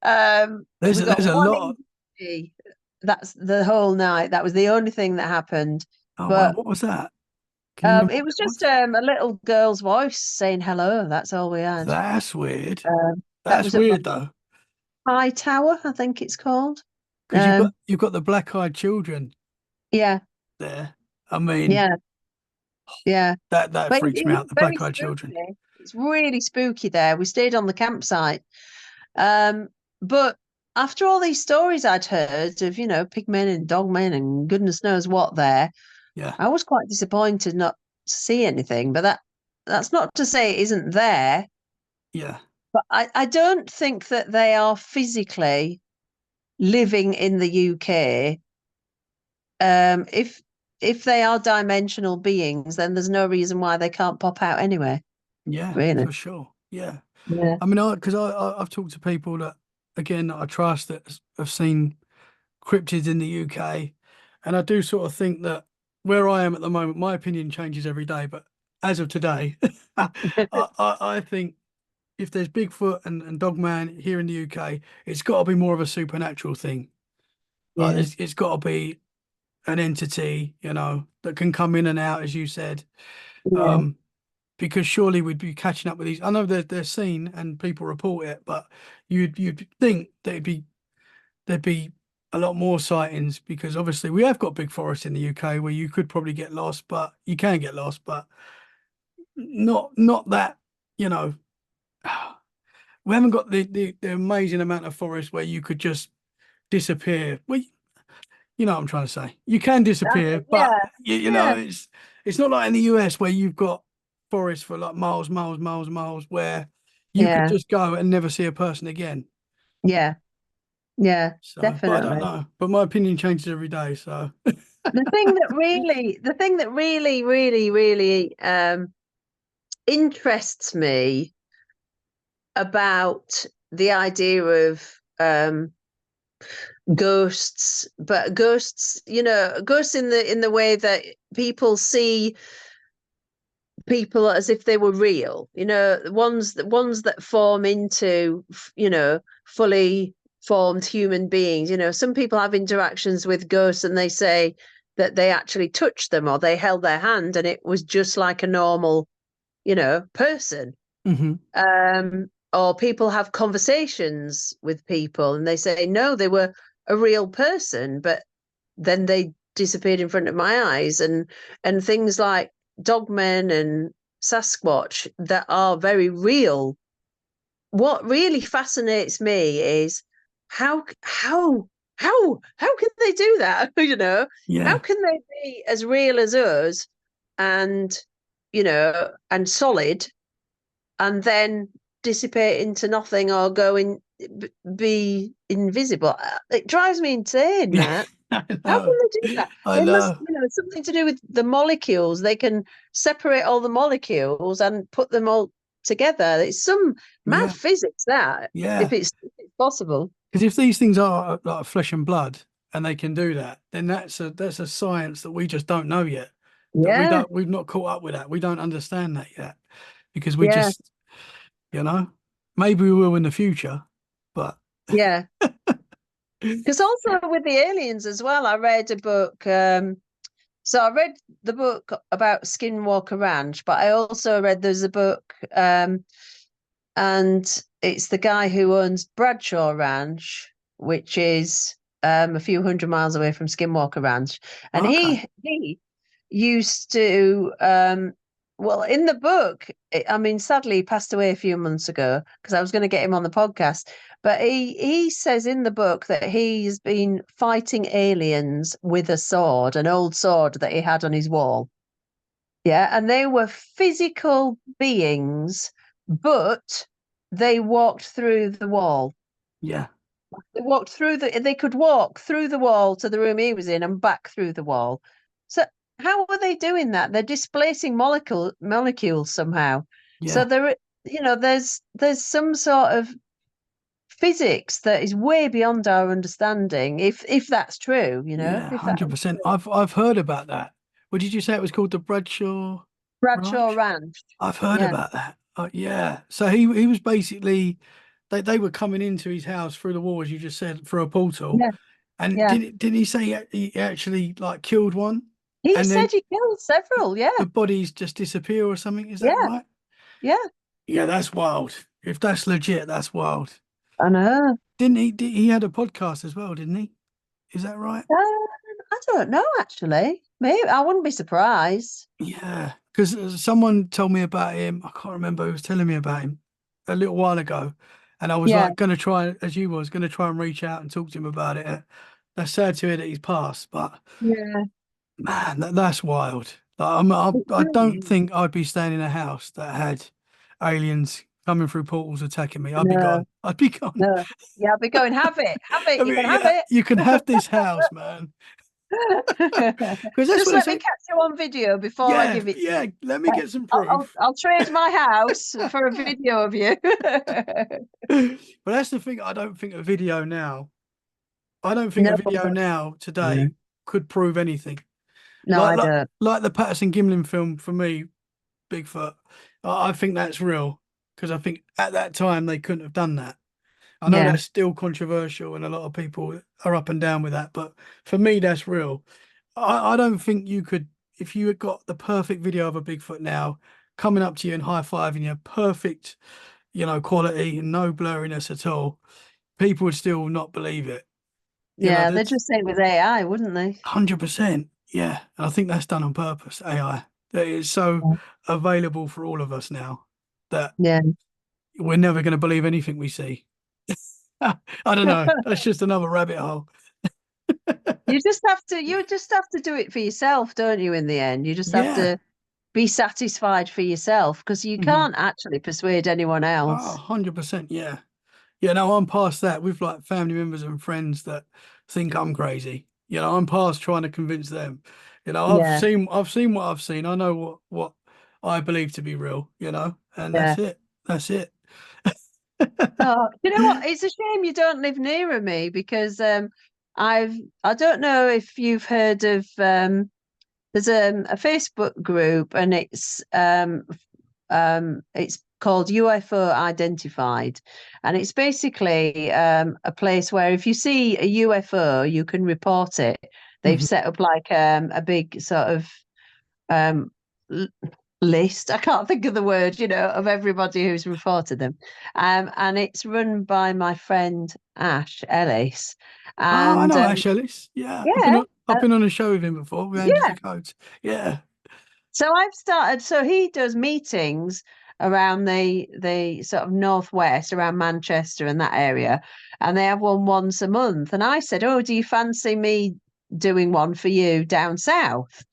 There's We got there's a one lot. EVP. That's the whole night. That was the only thing that happened. Oh wow, But what was that? Can you remember it what was it just was? a little girl's voice saying hello. That's all we had. That's weird. That That's was at weird though, High Tower, I think it's called. because you've got Um, you've got the black-eyed children yeah, there. I mean, yeah, yeah. that But freaks it me was out. The very black-eyed children. spooky. It's really spooky there. We stayed on the campsite. Um, but after all these stories I'd heard of, pigmen and dogmen and goodness knows what there, Yeah, I was quite disappointed not to see anything. But that's not to say it isn't there. yeah, But I don't think that they are physically living in the UK. If they are dimensional beings, then there's no reason why they can't pop out anyway. yeah, Really? for sure. Yeah. Yeah. I mean, I've talked to people that again that I trust that have seen cryptids in the UK, and I do sort of think that where I am at the moment, my opinion changes every day. But as of today, I think if there's Bigfoot and Dogman here in the UK, it's got to be more of a supernatural thing. Like Yeah. it's got to be an entity, that can come in and out, as you said. Yeah. Um, because surely we'd be catching up with these. I know they're seen and people report it, but you'd think there'd be a lot more sightings because obviously we have got big forests in the UK where you could probably get lost, but you can get lost, but not that, you know, we haven't got the amazing amount of forest where you could just disappear. Well, you know what I'm trying to say. You can disappear, but Yeah. you know, Yeah. it's not like in the US where you've got forests for like miles, miles, miles, miles, where you could Yeah. just go and never see a person again. Yeah. Yeah. So, but I don't Definitely. know. But my opinion changes every day. So, The thing that really, really, really interests me about the idea of ghosts, but ghosts, ghosts in the way that people see people as if they were real, the ones that form into fully formed human beings. Some people have interactions with ghosts and they say that they actually touched them or they held their hand and it was just like a normal person. hmm. Or people have conversations with people and they say no, they were a real person, but then they disappeared in front of my eyes. And things like dogmen and Sasquatch that are very real. What really fascinates me is how can they do that? How Yeah, can they be as real as us and and solid, and then dissipate into nothing or be invisible. It drives me insane, Yeah, that. I How can know. they do that? I They must, know. something to do with the molecules. They can separate all the molecules and put them all together. It's some mad Yeah, physics, that, yeah. if it's possible. Because if these things are like flesh and blood and they can do that, then that's a science that we just don't know yet. That Yeah, we've not caught up with that. We don't understand that yet because we yeah, just, you know, maybe we will in the future, but yeah. Because also with the aliens as well, I read a book. So I read the book about Skinwalker Ranch, but I also read there's a book, and it's the guy who owns Bradshaw Ranch, which is a few hundred miles away from Skinwalker Ranch, and okay. he used to well, in the book, I mean, sadly he passed away a few months ago because I was going to get him on the podcast, but he says in the book that he's been fighting aliens with a sword, an old sword that he had on his wall. Yeah, and they were physical beings, but they walked through the wall. Yeah, They could walk through the wall to the room he was in and back through the wall. So how are they doing that? They're displacing molecules somehow. So yeah, there's some sort of physics that is way beyond our understanding, if that's true, yeah, if that's 100%. true. I've heard about that. What did you say it was called? The Bradshaw Bradshaw Ranch? Ranch. I've heard Yeah. about that. Yeah. So he was basically they were coming into his house through the wall, as you just said, through a portal. Yeah. And Yeah. didn't he say he actually like killed one, He and said then he killed several. the Yeah. bodies just disappear or something? Is that Yeah. right? Yeah. Yeah, that's wild. If that's legit, that's wild. I know. Didn't he? He had a podcast as well, didn't he? Is that right? I don't know, actually. Maybe I wouldn't be surprised. Yeah, because someone told me about him. I can't remember who was telling me about him a little while ago, and I was Yeah. like going to try, as you was going to try and reach out and talk to him about it. That's sad to hear that he's passed, but Yeah. man, that's wild. Like, It I really don't is. think I'd be staying in a house that had aliens coming through portals attacking me. I'd be No, gone. I'd be gone. no. Yeah, I'll be going, have it. Have I it. You mean, can have yeah, it. you can have this house, man, because that's Just what they let me say. catch you on video before I Yeah, give it to yeah. you. Let me get some I'll, proof. I'll trade my house for a video of you. But that's the thing. I don't think a video now. I don't think a No, video now no, today could prove anything. no, Like I like don't. like the Patterson Gimlin film for me, Bigfoot. I think that's real because I think at that time they couldn't have done that. I know Yeah, that's still controversial and a lot of people are up and down with that, but for me that's real. I don't think you could if you had got the perfect video of a Bigfoot now coming up to you and high-fiving you, perfect, quality and no blurriness at all. People would still not believe it. yeah. They'd That's just say it was AI, wouldn't they? 100%. Yeah. And I think that's done on purpose, AI. That is so available for all of us now that Yeah. we're never going to believe anything we see. I don't know. That's just another rabbit hole. You just have to do it for yourself, don't you, in the end? You just have Yeah. to be satisfied for yourself because you Hmm. can't actually persuade anyone Oh, else. 100%. Yeah. Yeah. No, I'm past that with like family members and friends that think I'm crazy. I'm past trying to convince them. Yeah, I've seen what I've seen. I know what I believe to be real, and yeah. that's it. That's it. Oh, you know what? It's a shame you don't live nearer me because I don't know if you've heard of there's a Facebook group and it's called UFO Identified, and it's basically a place where if you see a UFO, you can report it. They've Mhm. set up like a big sort of um, l- list. I can't think of the word, of everybody who's reported them. And it's run by my friend Ash Ellis. Oh, I And know Ash Ellis. Yeah, yeah, I've been on a show with him before with Angels yeah. and Codes. Yeah. So I've started. So he does meetings around the sort of northwest, around Manchester and that area, and they have one once a month. And I said, "Oh, do you fancy me doing one for you down south?"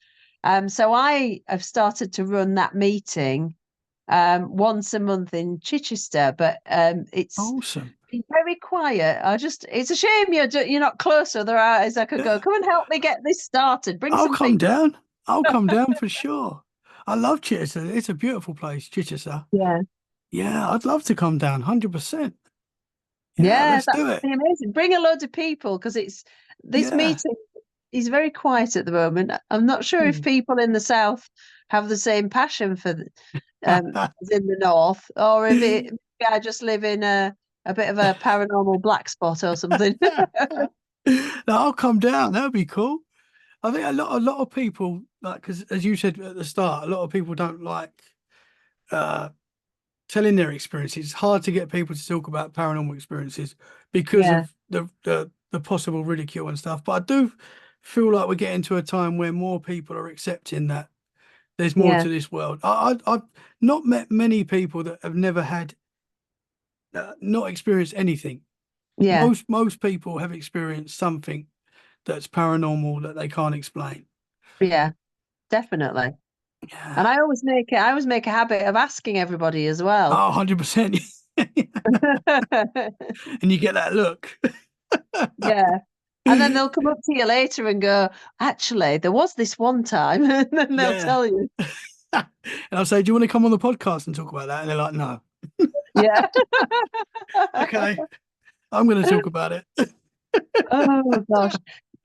So I have started to run that meeting once a month in Chichester, but it's Awesome. been very quiet. It's a shame you're not close. Otherwise, I could go, Yeah. come and help me get this started. Bring I'll some come people. down. I'll come down for sure. I love Chichester. It's a beautiful place, Chichester. Yeah. Yeah, I'd love to come down, 100%. Yeah, Yeah, let's that do would it. be amazing. Bring a load of people because it's this Yeah. meeting is very quiet at the moment. I'm not sure if Hmm. people in the south have the same passion for as in the north, or if maybe I just live in a bit of a paranormal black spot or something. No, I'll come down. That would be cool. I think a lot of people like because as you said at the start, a lot of people don't like uh telling their experiences. It's hard to get people to talk about paranormal experiences because Yeah, of the possible ridicule and stuff. But I do feel like we're getting to a time where more people are accepting that there's more yeah, to this world. I've not met many people that have never had not experienced anything. yeah, Most people have experienced something that's paranormal that they can't explain. yeah, definitely. And Yeah. I always make a habit of asking everybody as well. Oh, 100%. And you get that look. Yeah. And then they'll come up to you later and go, actually, there was this one time, and then they'll Yeah. tell you. And I'll say, do you want to come on the podcast and talk about that? And they're like, no. Yeah. Okay, I'm going to talk about it. Oh gosh.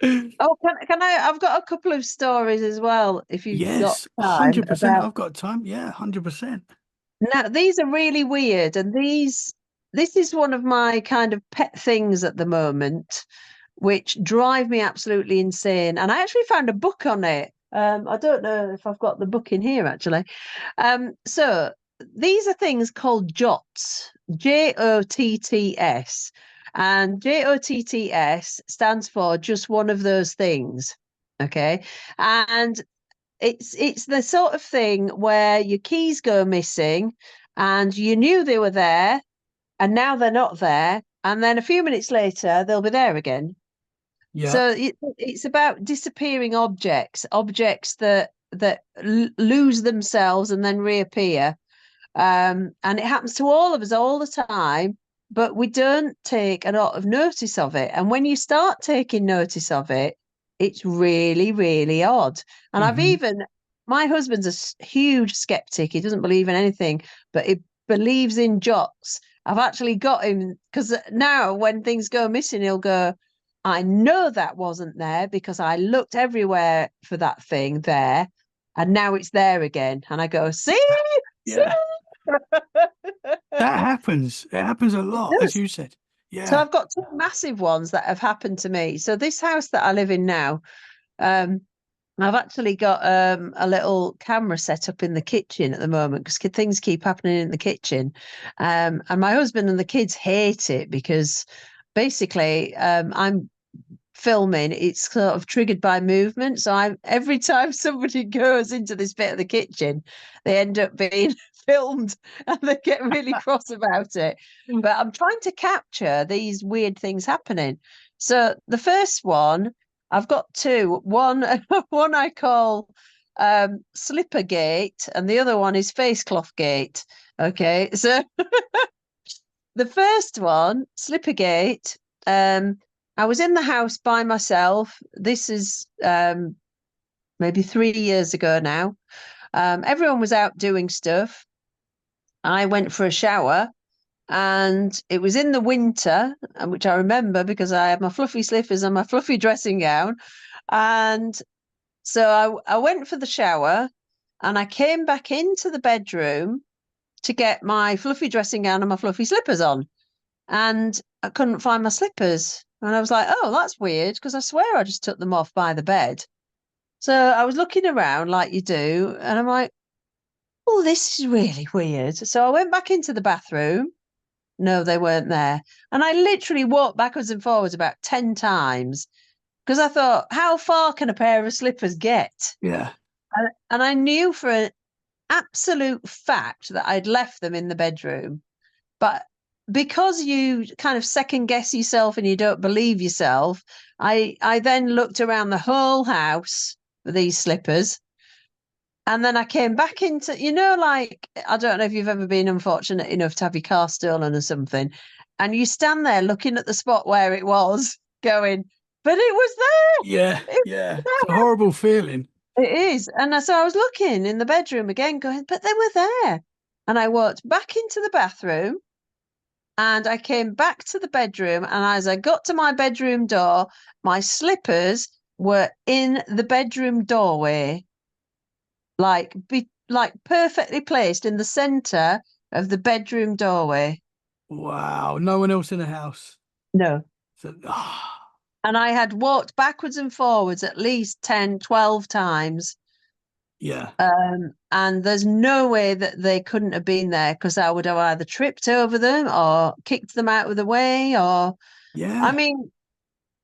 Oh, can I? I've got a couple of stories as well, if you've got Yes, time, 100%. about I've got time. Yeah, 100%. now these are really weird, and this is one of my kind of pet things at the moment, which drive me absolutely insane. And I actually found a book on it. I don't know if I've got the book in here actually. So these are things called JOTS, JOTTS, and JOTTS stands for just one of those things. Okay, and it's the sort of thing where your keys go missing, and you knew they were there, and now they're not there, and then a few minutes later they'll be there again. Yeah. So it's about disappearing objects that lose themselves and then reappear. And it happens to all of us all the time, but we don't take a lot of notice of it. And when you start taking notice of it, it's really, really odd. And Hmm. my husband's huge skeptic. He doesn't believe in anything, but he believes in jots. I've actually got him because now when things go missing, he'll go, I know that wasn't there because I looked everywhere for that thing there, and now it's there again. And I go, see, see. Yeah. That happens. It happens a It lot, as does. you said. So Yeah. I've got two massive ones that have happened to me. So this house that I live in now, um, I've actually got a little camera set up in the kitchen at the moment because things keep happening in the kitchen. And my husband and the kids hate it because basically I'm filming, it's sort of triggered by movement. So I'm every time somebody goes into this bit of the kitchen, they end up being filmed and they get really cross about it. But I'm trying to capture these weird things happening. So the first one, I've got two. One one I call slipper gate, and the other one is face cloth gate. Okay. So the first one, Slippergate, I was in the house by myself. This is maybe 3 years ago now. Everyone was out doing stuff. I went for a shower, and it was in the winter, which I remember because I had my fluffy slippers and my fluffy dressing gown. And so I went for the shower, and I came back into the bedroom to get my fluffy dressing gown and my fluffy slippers on, and I couldn't find my slippers. And I was like, oh, that's weird because I swear I just took them off by the bed. So I was looking around like you do, and I'm like, oh, this is really weird. So I went back into the bathroom. No, they weren't there. And I literally walked backwards and forwards about 10 times because I thought, how far can a pair of slippers get? Yeah. And I knew for an absolute fact that I'd left them in the bedroom. But because you kind of second guess yourself and you don't believe yourself, I then looked around the whole house for these slippers. And then I came back into, like, I don't know if you've ever been unfortunate enough to have your car stolen or something. And you stand there looking at the spot where it was, going, but it was Yeah, there. It yeah. It's a was horrible feeling. there. It is. And so I was looking in the bedroom again, going, but they were there. And I walked back into the bathroom and I came back to the bedroom. And as I got to my bedroom door, my slippers were in the bedroom doorway, like perfectly placed in the center of the bedroom doorway. Wow. No one else in the house. No. So, And I had walked backwards and forwards at least 10, 12 times. yeah. And there's no way that they couldn't have been there because I would have either tripped over them or kicked them out of the way. I Yeah. mean,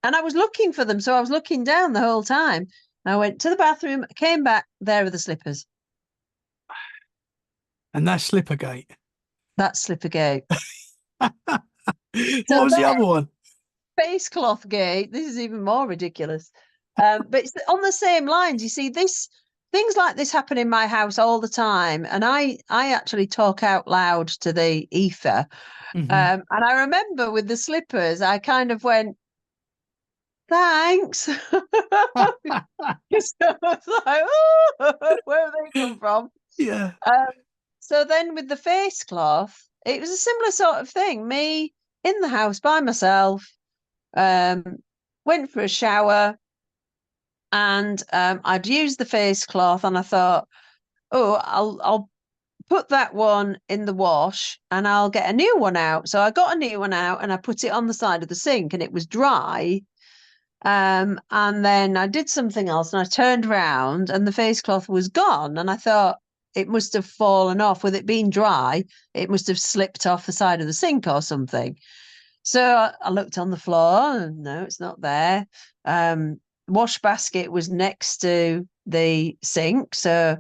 and I was looking for them. So I was looking down the whole time. I went to the bathroom, came back, there are the slippers. And that's Slippergate. That's Slippergate. What So was the other one? face cloth gate. This is even more ridiculous. But it's on the same lines. You see, things like this happen in my house all the time, and I actually talk out loud to the ether. Hmm. And I remember with the slippers, I kind of went, "Thanks." So I was like, "Oh, where have they come from?" Yeah. Um, so then with the face cloth, it was a similar sort of thing. Me in the house by myself, um, went for a shower, and I'd used the face cloth, and I thought, oh, I'll put that one in the wash, and I'll get a new one out. So I got a new one out, and I put it on the side of the sink, and it was dry. And then I did something else, and I turned round, and the face cloth was gone, and I thought it must have fallen off. With it being dry, it must have slipped off the side of the sink or something. So I looked on the floor, and no, it's not there. Wash basket was next to the sink, so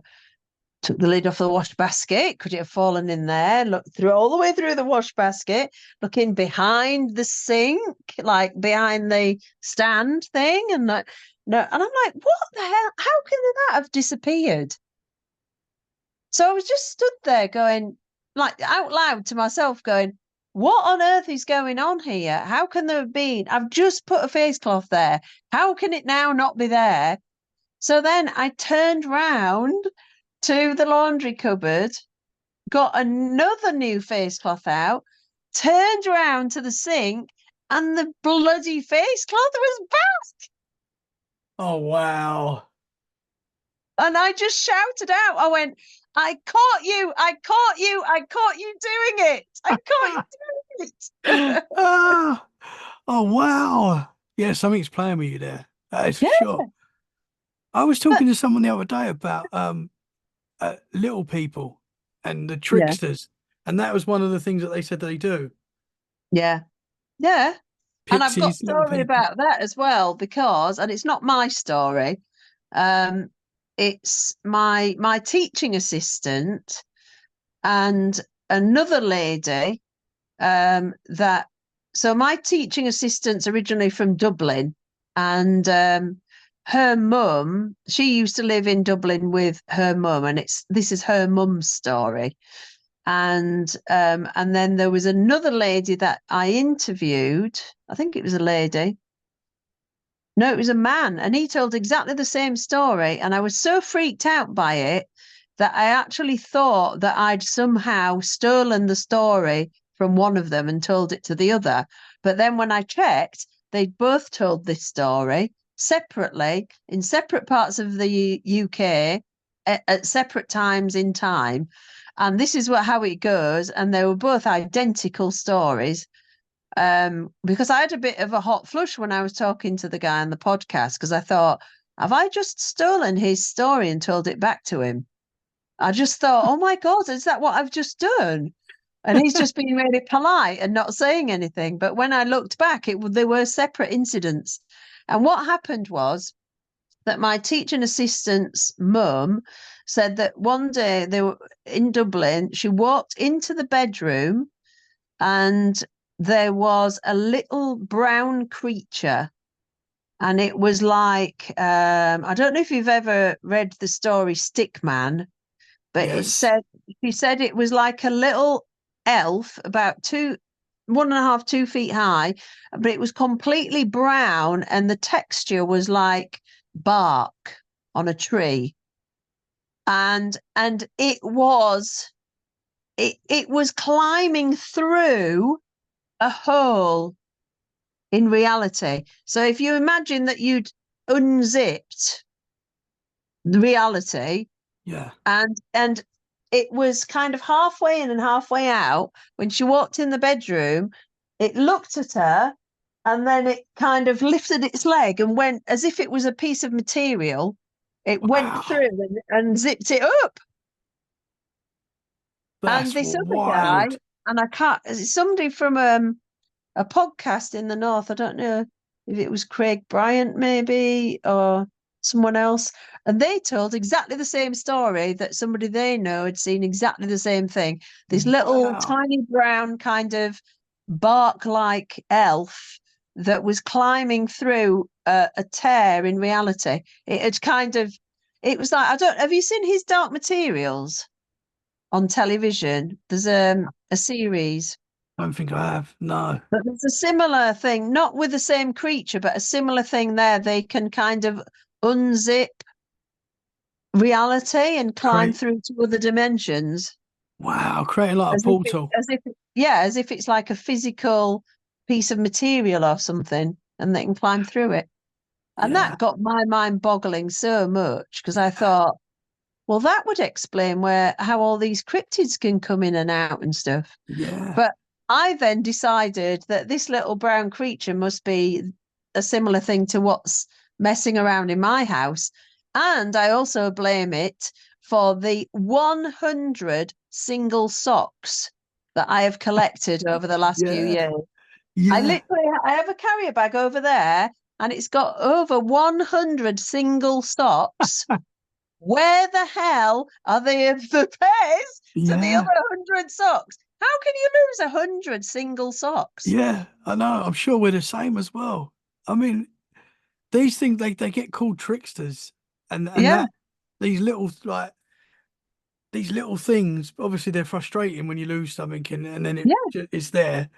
took the lid off the wash basket. Could it have fallen in there? Looked through all the way through the wash basket, looking behind the sink, like behind the stand thing, and like no, and I'm like, what the hell? How can that have disappeared? So I was just stood there going, like out loud to myself, going, what on earth is going on here? How can there have been? I've just put a face cloth there. How can it now not be there? So then I turned round to the laundry cupboard, got another new face cloth out, turned around to the sink, and the bloody face cloth was back. Oh, wow. And I just shouted out, I went, I caught you, I caught you, I caught you doing it. I caught you doing it. Ah, oh, wow. Yeah, something's playing with you there. That is for Yeah, sure. I was but talking to someone the other day about little people and the yeah, tricksters, and that was one of the things that they said they do. yeah, yeah. And I've got a Pixies, little story people. about that as well, because, and it's not my story, um, it's my teaching assistant and another lady that so my teaching assistant's originally from Dublin, and her mum, she used to live in Dublin with her mum, and this is her mum's story. And then there was another lady that I interviewed. I think it was a lady. No, it was a man, and he told exactly the same story. And I was so freaked out by it that I actually thought that I'd somehow stolen the story from one of them and told it to the other. But then when I checked, they'd both told this story separately in separate parts of the UK at separate times in time. And this is how it goes. And they were both identical stories. Because I had a bit of a hot flush when I was talking to the guy on the podcast, because I thought, have I just stolen his story and told it back to him? I just thought, oh my God, is that what I've just done? And he's just being really polite and not saying anything. But when I looked back, they were separate incidents. And what happened was that my teaching assistant's mum said that one day they were in Dublin, she walked into the bedroom and there was a little brown creature and it was like I don't know if you've ever read the story Stickman, but Yes. he said it was like a little elf about 1.5, 2 feet high, but it was completely brown and the texture was like bark on a tree. And it was climbing through a hole in reality. So if you imagine that you'd unzipped the reality Yeah. and it was kind of halfway in and halfway out. When she walked in the bedroom, it looked at her and then it kind of lifted its leg and went as if it was a piece of material. It went through Wow. and zipped it up. And That's this other guy, wild. and I can't, it's somebody from a podcast in the north. I don't know if it was Craig Bryant, maybe, or someone else. And they told exactly the same story that somebody they know had seen exactly the same thing. This little Wow. tiny brown kind of bark like elf that was climbing through a tear in reality. It had kind of, it was like, I don't, have you seen his Dark Materials on television? There's a series. I don't think I have. No. But there's a similar thing, not with the same creature, but a similar thing there. They can kind of unzip reality and climb Create. through to other dimensions Wow. Creating like a portal. as if it's like a physical piece of material or something, and they can climb through it. And Yeah. that got my mind boggling so much because I thought, well, that would explain how all these cryptids can come in and out and stuff. Yeah. But I then decided that this little brown creature must be a similar thing to what's messing around in my house. And I also blame it for the 100 single socks that I have collected over the last few Yeah. years. Yeah. I have a carrier bag over there and it's got over 100 single socks. Where the hell are the pairs to the Yeah. other 100 socks? How can you lose 100 single socks? Yeah. I know. I'm sure we're the same as well. I mean, these things they get called tricksters, and Yeah, that these little things. Obviously, they're frustrating when you lose something, and then yeah, it's there.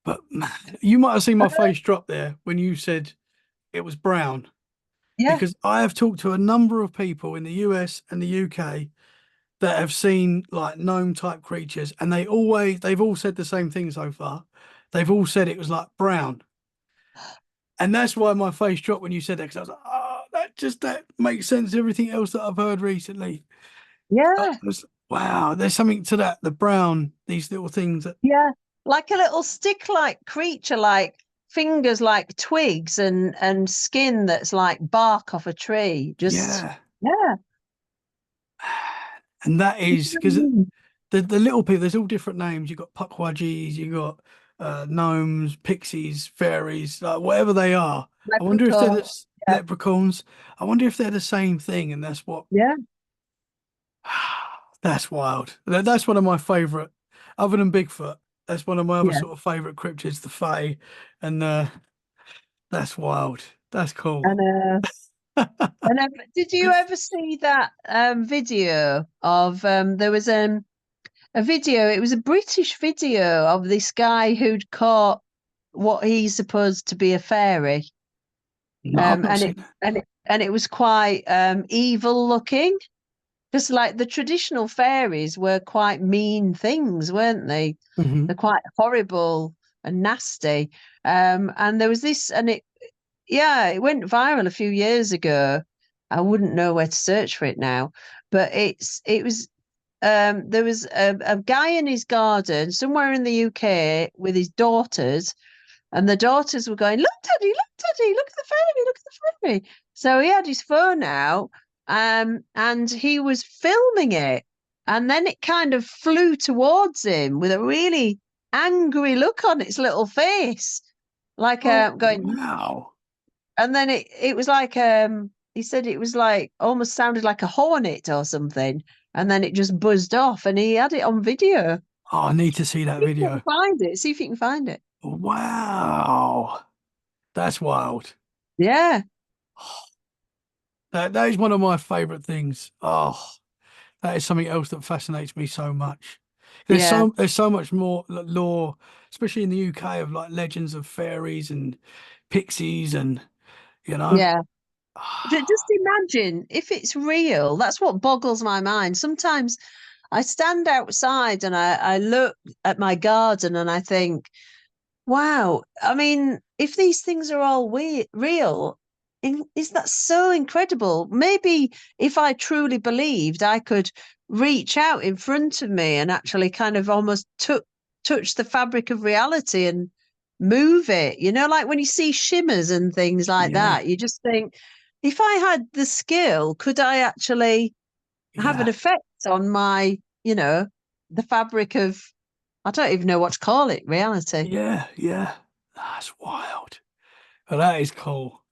But man, you might have seen I my know. face drop there when you said it was brown, Yeah, because I have talked to a number of people in the US and the UK that have seen like gnome type creatures, and they've all said the same thing so far. They've all said it was like brown, and that's why my face dropped when you said that, because I was like, oh, that makes sense to everything else that I've heard recently. yeah, Wow, there's something to that. The brown, these little things that, yeah. Like a little stick-like creature, like fingers like twigs and skin that's like bark off a tree. Just yeah, yeah. and that is because Mm. the little people, there's all different names. You've got pukwudgies, you've got gnomes, pixies, fairies, like whatever they are. I wonder if they're Leprechaun. Yeah, leprechauns. I wonder if they're the same thing, and that's what. yeah, That's wild. That's one of my favorite, other than Bigfoot. That's one of my other yeah. sort of favorite cryptids, the Fae, and that's wild. That's cool. And did you ever see that video of there was a video, it was a British video of this guy who'd caught what he supposed to be a fairy. No, I've Um, not and seen it that. and it was quite evil looking. Because like the traditional fairies were quite mean things, weren't they? Hmm. They're quite horrible and nasty. And there was this, and it went viral a few years ago. I wouldn't know where to search for it now, but it was there was a guy in his garden somewhere in the UK with his daughters, and the daughters were going, "Look, Daddy, look, Daddy, look at the fairy, look at the fairy." So he had his phone out, and he was filming it, and then it kind of flew towards him with a really angry look on its little face, like Oh, going, wow. and then it was like he said it was like almost sounded like a hornet or something, and then it just buzzed off, and he had it on video. Oh, I need to see that See if you can video. find it. See if you can find it. Wow. That's wild. Yeah. That is one of my favorite things. Oh, that is something else that fascinates me so much. Yeah. There's so much more lore, especially in the UK, of like legends of fairies and pixies, and you know. Yeah. Just imagine if it's real. That's what boggles my mind. Sometimes I stand outside and I look at my garden and I think, wow, I mean, if these things are all real, is that so incredible? Maybe if I truly believed, I could reach out in front of me and actually kind of almost touch the fabric of reality and move it. You know, like when you see shimmers and things like Yeah, that, you just think, if I had the skill, could I actually have an yeah, effect on my, the fabric of, I don't even know what to call it, reality. yeah. That's wild. Oh, that is cool.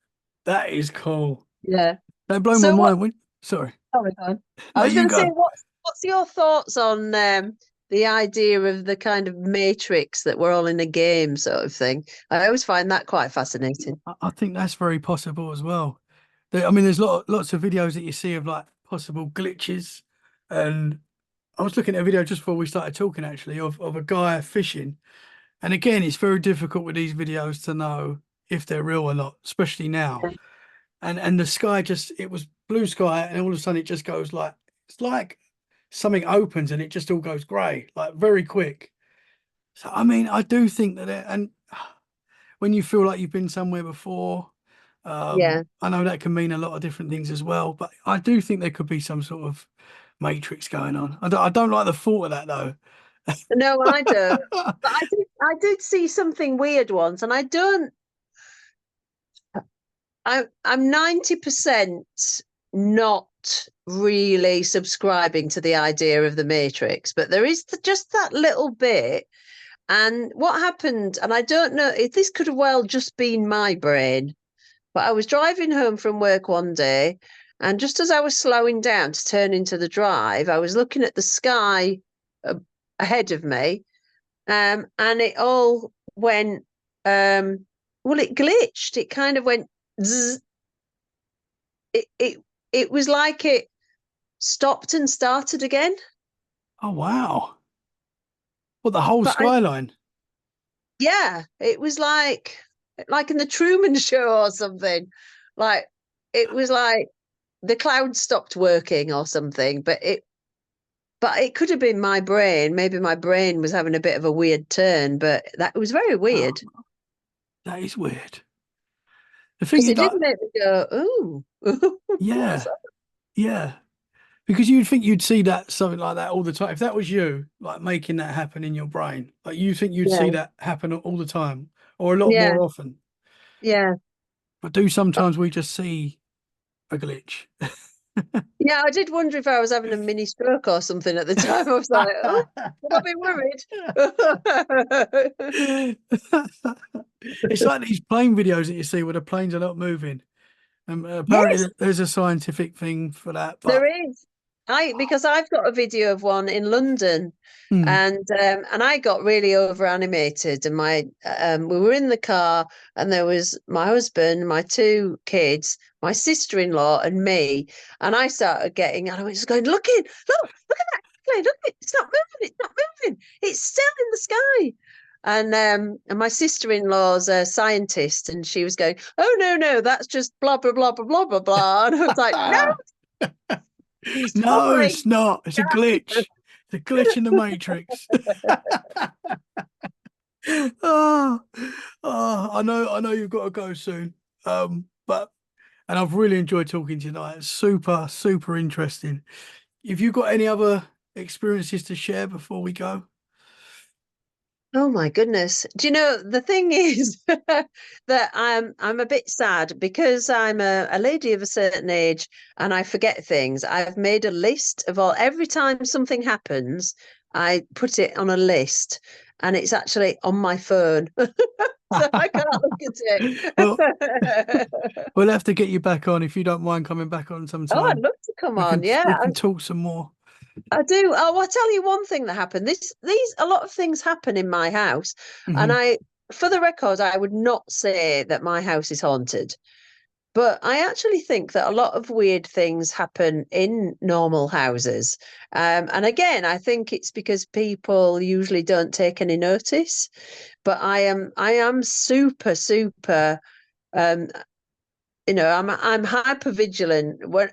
That is cool. Yeah. That blew my So what? mind. Sorry, Sorry, go on. I no, was you going to say, go. what's your thoughts on the idea of the kind of matrix that we're all in a game sort of thing? I always find that quite fascinating. I think that's very possible as well. There's lots of videos that you see of like possible glitches, and I was looking at a video just before we started talking actually of a guy fishing, and again, it's very difficult with these videos to know if they're real or not, especially now. And the sky just it was blue sky, and all of a sudden it just goes like it's like something opens and it just all goes grey, like very quick. So I do think that and when you feel like you've been somewhere before, Yeah. I know that can mean a lot of different things as well, but I do think there could be some sort of matrix going on. I don't like the thought of that though. No, I don't. But I did see something weird once, and I don't. I'm 90% not really subscribing to the idea of the Matrix, but there is just that little bit. And what happened, and I don't know if this could have well just been my brain, but I was driving home from work one day, and just as I was slowing down to turn into the drive, I was looking at the sky uh, ahead of me, and it all went, well, it glitched. It kind of went, zzz. It was like it stopped and started again. Oh wow. What, the whole But I, skyline? yeah, it was like in the Truman Show or something. Like it was like the clouds stopped working or something. But it could have been my brain. Maybe my brain was having a bit of a weird turn. But that was very Oh, weird that is weird. The thing because is it did that make me go, "Ooh, what's yeah, that?" yeah. Because you'd think you'd see that something like that all the time. If that was you, like making that happen in your brain, like you think you'd see Yeah, that happen all the time or a lot yeah, more often. yeah. But do sometimes we just see a glitch? Yeah, I did wonder if I was having a mini stroke or something at the time. I was like, oh, have I been worried? It's like these plane videos that you see where the planes are not moving. Yes, Apparently, there's a scientific thing for that, there but is. Because I've got a video of one in London, hmm. and I got really over animated, and my we were in the car, and there was my husband, my two kids, my sister-in-law, and me, and I started getting, and I was just going, look at that, look, it's not moving, it's not moving, it's still in the sky. And my sister-in-law's a scientist, and she was going, "Oh no, that's just blah blah blah blah blah blah blah." And I was like, "No, it's No, hovering." it's not. It's a glitch. It's a glitch in the matrix. Oh, I know you've got to go soon. But and I've really enjoyed talking to you tonight. It's super, super interesting. Have you got any other experiences to share before we go? Oh my goodness. Do you know the thing is that I'm a bit sad because I'm a lady of a certain age and I forget things. I've made a list of all every time something happens, I put it on a list and it's actually on my phone. So I can't look at Well, it. we'll have to get you back on if you don't mind coming back on Oh, I'd sometime. love to come on. Yeah, We can talk some more. I do. Oh, I'll tell you one thing that happened. These a lot of things happen in my house, and Hmm. for the record, I would not say that my house is haunted. But I actually think that a lot of weird things happen in normal houses. And again, I think it's because people usually don't take any notice. But I am super, super um, I'm hyper vigilant. When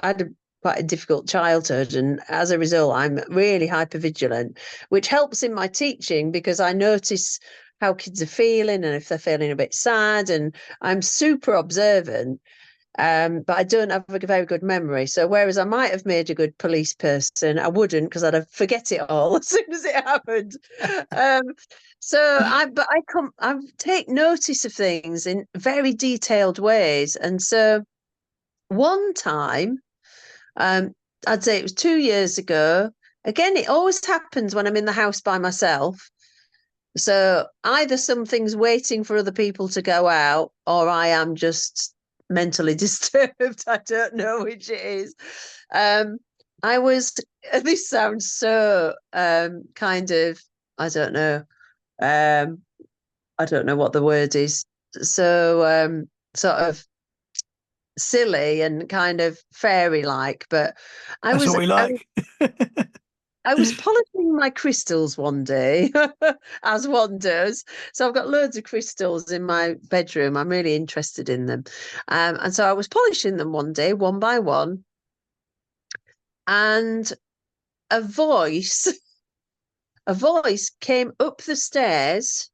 I had quite a difficult childhood, and as a result, I'm really hyper vigilant, which helps in my teaching because I notice how kids are feeling and if they're feeling a bit sad, and I'm super observant. But I don't have a very good memory. So whereas I might have made a good police person, I wouldn't because I'd have forget it all as soon as it happened. Um, I take notice of things in very detailed ways. And so one time, um, I'd say it was 2 years ago. Again, it always happens when I'm in the house by myself. So either something's waiting for other people to go out, or I am just mentally disturbed. I don't know which it is. Um, I was. This sounds so kind of. I don't know. Um, I don't know what the word is. So sort of silly and kind of fairy like, but I That's was. what we I like. I was polishing my crystals one day, as one does. So I've got loads of crystals in my bedroom. I'm really interested in them. And so I was polishing them one day, one by one, and a voice, a voice came up the stairs,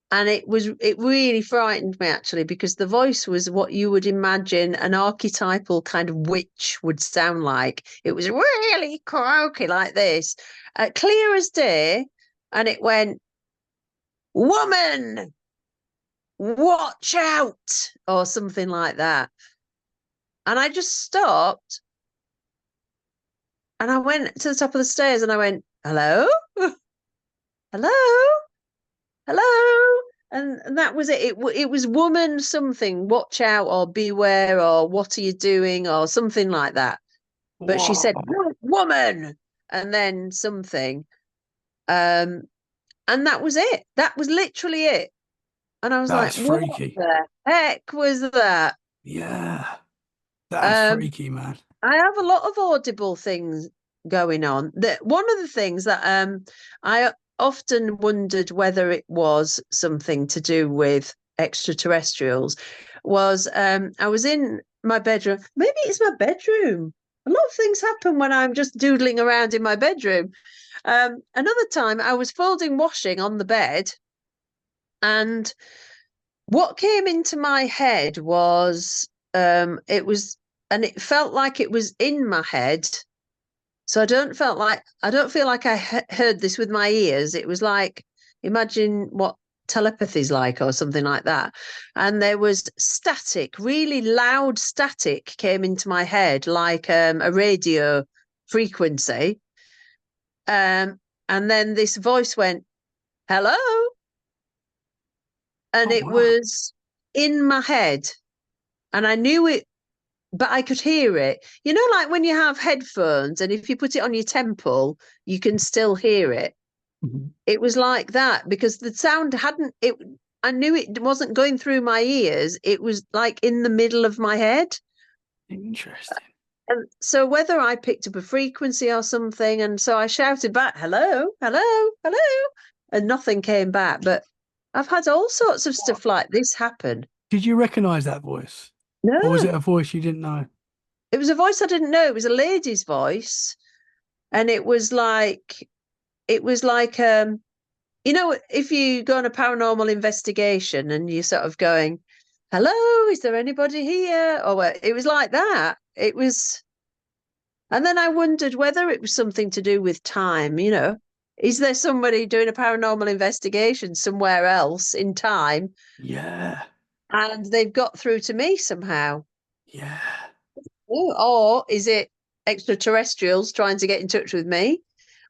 and it really frightened me actually, because the voice was what you would imagine an archetypal kind of witch would sound like. It was really croaky like this, clear as day, and it went, "Woman, watch out," or something like that. And I just stopped and I went to the top of the stairs and I went, "Hello? Hello? Hello?" And that was it. It was woman something, watch out or beware or what are you doing or something like that. But she said, Whoa, Woman, and then something. Um, and that was it. That was literally it. And I was like, that's what freaky. the heck was that? Yeah, that's Um, freaky, man. I have a lot of audible things going on. That one of the things that I often wondered whether it was something to do with extraterrestrials was I was in my bedroom. Maybe it's my bedroom. A lot of things happen when I'm just doodling around in my bedroom. Another time I was folding washing on the bed, and what came into my head was it was and it felt like it was in my head. So I don't feel like I heard this with my ears. It was like, imagine what telepathy's like or something like that. And there was static, really loud static came into my head like a radio frequency. And then this voice went, "Hello," and Oh it wow. was in my head, and I knew it, but I could hear it. You know, like when you have headphones and if you put it on your temple, you can still hear it. Mhm. It was like that because the sound hadn't it I knew it wasn't going through my ears. It was like in the middle of my head. Interesting. And so whether I picked up a frequency or something, and so I shouted back, "Hello, hello, hello," and nothing came back. But I've had all sorts of stuff like this happen. Did you recognize that voice? Or was it No, a voice you didn't know? it was a voice I didn't know. It was a lady's voice. And it was like if you go on a paranormal investigation and you're sort of going, "Hello, is there anybody here?" Or it was like that. It was, and then I wondered whether it was something to do with time. Is there somebody doing a paranormal investigation somewhere else in time, Yeah, and they've got through to me somehow? yeah. Or is it extraterrestrials trying to get in touch with me?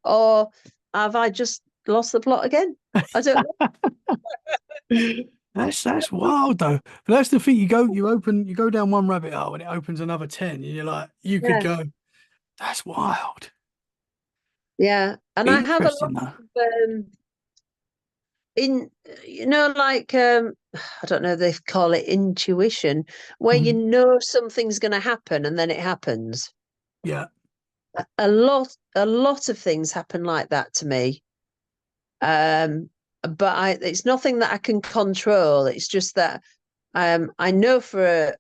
Or have I just lost the plot again? I don't know. That's wild though. But that's the thing. You go down one rabbit hole and it opens another 10. And you're like, you could Yeah. go, that's wild. Yeah. And I have a lot Interesting though. of in like I don't know, they call it intuition, where you Mhm. know something's going to happen and then it happens. Yeah. A lot of things happen like that to me. Um, but it's nothing that I can control. It's just that I know for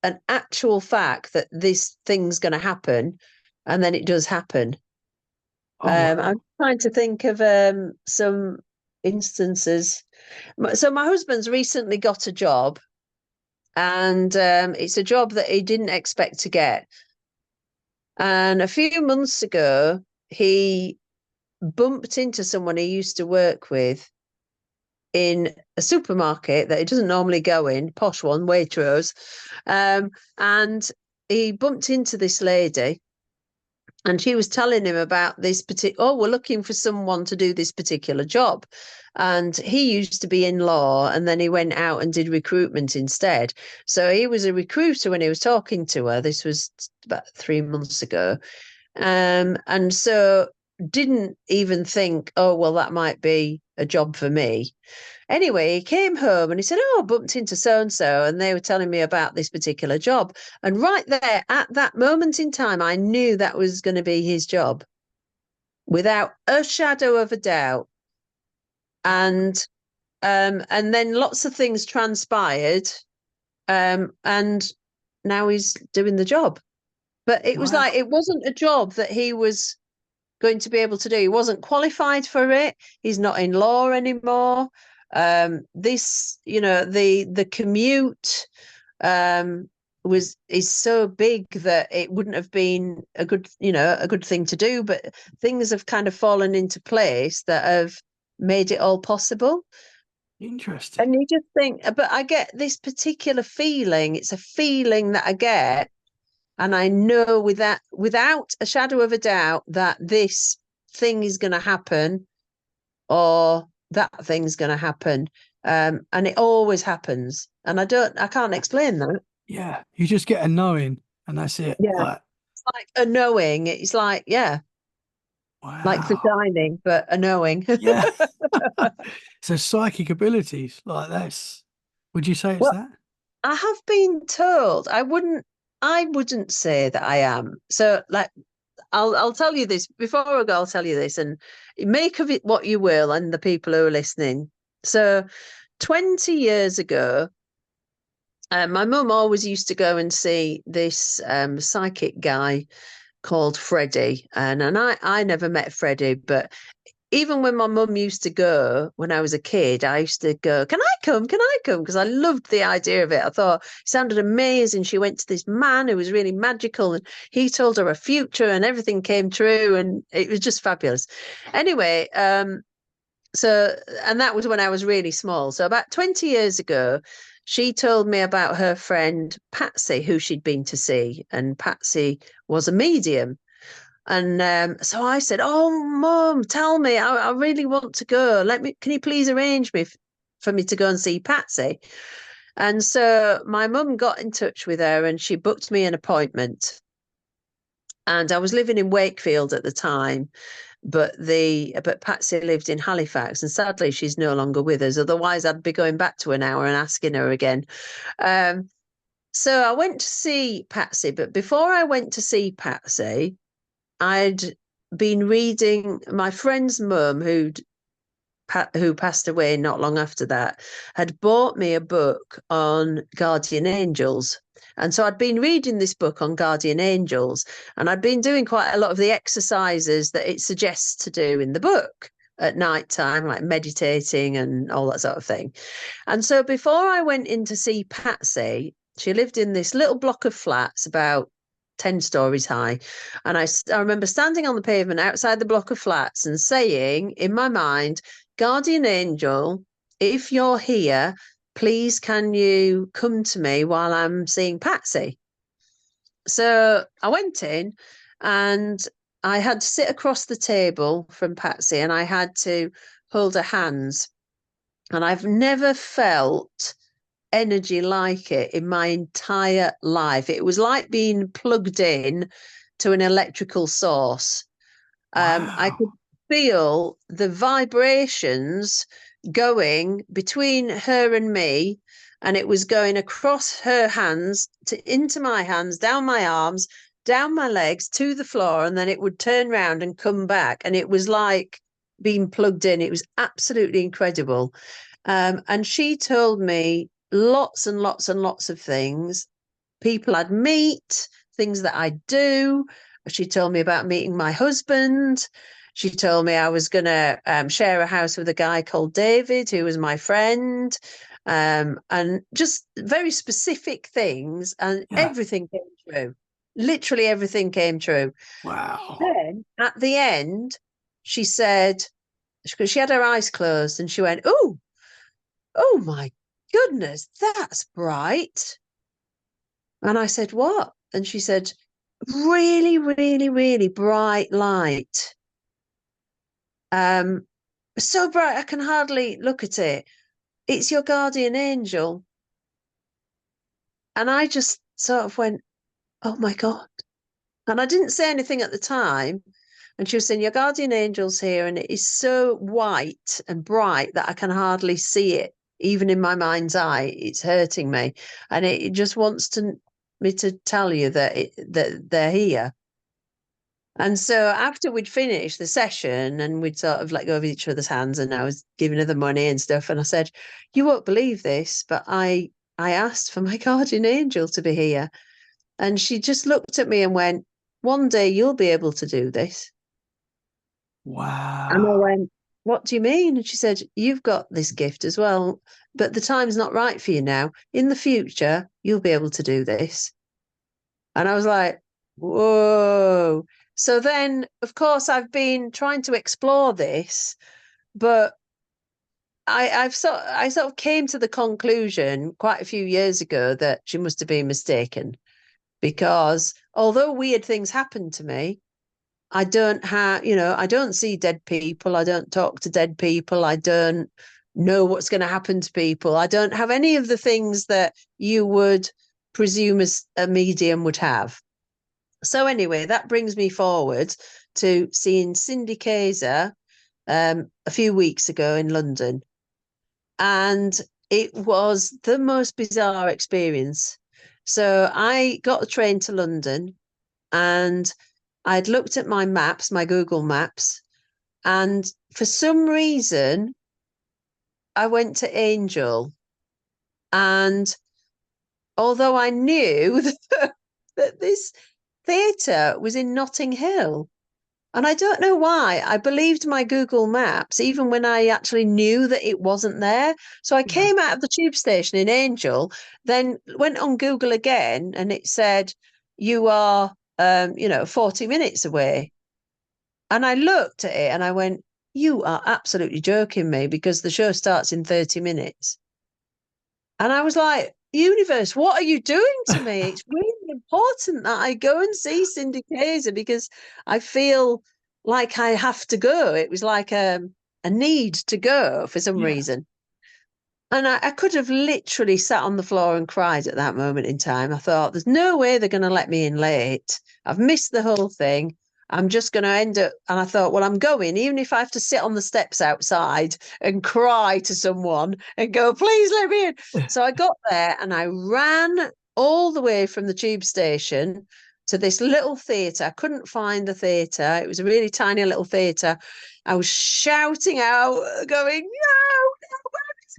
an actual fact that this thing's going to happen, and then it does happen. Oh I'm wow. trying to think of some instances. So my husband's recently got a job, and it's a job that he didn't expect to get. And a few months ago, he bumped into someone he used to work with in a supermarket that he doesn't normally go in, posh one, Waitrose. And he bumped into this lady, and she was telling him about this particular, oh, we're looking for someone to do this particular job. And he used to be in law, and then he went out and did recruitment instead. So he was a recruiter when he was talking to her. This was about 3 months ago. And so didn't even think, oh, well, that might be a job for me. Anyway, he came home and he said, oh, I bumped into so and so, and they were telling me about this particular job. And right there at that moment in time, I knew that was going to be his job without a shadow of a doubt. And and then lots of things transpired. And now he's doing the job. But it was like Wow. it wasn't a job that he was going to be able to do. He wasn't qualified for it. He's not in law anymore. This, the commute um, is so big that it wouldn't have been a good thing to do. But things have kind of fallen into place that have made it all possible. Interesting. And you just think, but I get this particular feeling. It's a feeling that I get, and I know without a shadow of a doubt that this thing is going to happen or that thing's going to happen. And it always happens. And I can't explain that. Yeah. You just get a knowing and that's it. Yeah. Like, It's like a knowing. It's like, yeah, like the wow. shining, but a knowing. Yeah. So psychic abilities, like that's, would you say it's Well, that? I have been told I wouldn't say that I am. So like I'll tell you this before I go. I'll tell you this, and make of it what you will, and the people who are listening. So, 20 years ago, my mum always used to go and see this psychic guy called Freddie, and I never met Freddie, but even when my mum used to go when I was a kid, I used to go, can I come? Can I come? Because I loved the idea of it. I thought it sounded amazing. She went to this man who was really magical, and he told her a future and everything came true. And it was just fabulous. Anyway, so, and that was when I was really small. So about 20 years ago, she told me about her friend Patsy, who she'd been to see. And Patsy was a medium. And so I said, "Oh, Mum, tell me, I really want to go. Can you please arrange for me to go and see Patsy?" And so my mum got in touch with her, and she booked me an appointment. And I was living in Wakefield at the time, but Patsy lived in Halifax, and sadly she's no longer with us. Otherwise, I'd be going back to an hour and asking her again. Um, so I went to see Patsy, but before I went to see Patsy, I'd been reading my friend's mum, who passed away not long after that, had bought me a book on guardian angels. And so I'd been reading this book on guardian angels, and I'd been doing quite a lot of the exercises that it suggests to do in the book at night time, like meditating and all that sort of thing. And so before I went in to see Patsy, she lived in this little block of flats about 10 stories high. And I remember standing on the pavement outside the block of flats and saying in my mind, Guardian Angel, if you're here, please can you come to me while I'm seeing Patsy? So I went in, and I had to sit across the table from Patsy, and I had to hold her hands. And I've never felt energy like it in my entire life. It was like being plugged in to an electrical source. I could Wow. feel the vibrations going between her and me, and it was going across her hands into my hands, down my arms, down my legs to the floor, and then it would turn round and come back. And it was like being plugged in. It was absolutely incredible. And she told me lots and lots and lots of things. People I'd meet, things that I do. She told me about meeting my husband. She told me I was going to share a house with a guy called David, who was my friend, and just very specific things. And Yeah. everything came true. Literally everything came true. Wow. Then at the end, she said, because she had her eyes closed, and she went, oh my goodness, that's bright. And I said, what? And she said, really, really, really bright light. Um, so bright I can hardly look at it. It's your guardian angel. And I just sort of went, oh my God. And I didn't say anything at the time. And she was saying, your guardian angel's here, and it is so white and bright that I can hardly see it, even in my mind's eye. It's hurting me. And it just wants me to tell you that they're here. And so after we'd finished the session and we'd sort of let go of each other's hands, and I was giving her the money and stuff, and I said, you won't believe this, but I asked for my guardian angel to be here. And she just looked at me and went, one day you'll be able to do this. And I Wow. went, what do you mean? And she said, you've got this gift as well, but the time's not right for you now. In the future, you'll be able to do this. And I was like, whoa. So then, of course, I've been trying to explore this, but I sort of came to the conclusion quite a few years ago that she must have been mistaken, because although weird things happen to me, I don't have, I don't see dead people. I don't talk to dead people. I don't know what's going to happen to people. I don't have any of the things that you would presume as a medium would have. So anyway, that brings me forward to seeing Cindy Kayser a few weeks ago in London. And it was the most bizarre experience. So I got a train to London, and I'd looked at my maps, my Google Maps, and for some reason, I went to Angel. And although I knew that this theatre was in Notting Hill, and I don't know why, I believed my Google Maps, even when I actually knew that it wasn't there. So I Yeah. came out of the tube station in Angel, then went on Google again, and it said, you are, 40 minutes away. And I looked at it and I went, you are absolutely joking me, because the show starts in 30 minutes. And I was like, universe, what are you doing to me? It's really important that I go and see Cindy Kayser, because I feel like I have to go. It was like a need to go for some Yeah. reason. And I could have literally sat on the floor and cried at that moment in time. I thought, there's no way they're going to let me in late. I've missed the whole thing. I'm just going to end up. And I thought, well, I'm going, even if I have to sit on the steps outside and cry to someone and go, please let me in. So I got there and I ran all the way from the tube station to this little theatre. I couldn't find the theatre. It was a really tiny little theatre. I was shouting out, going, no,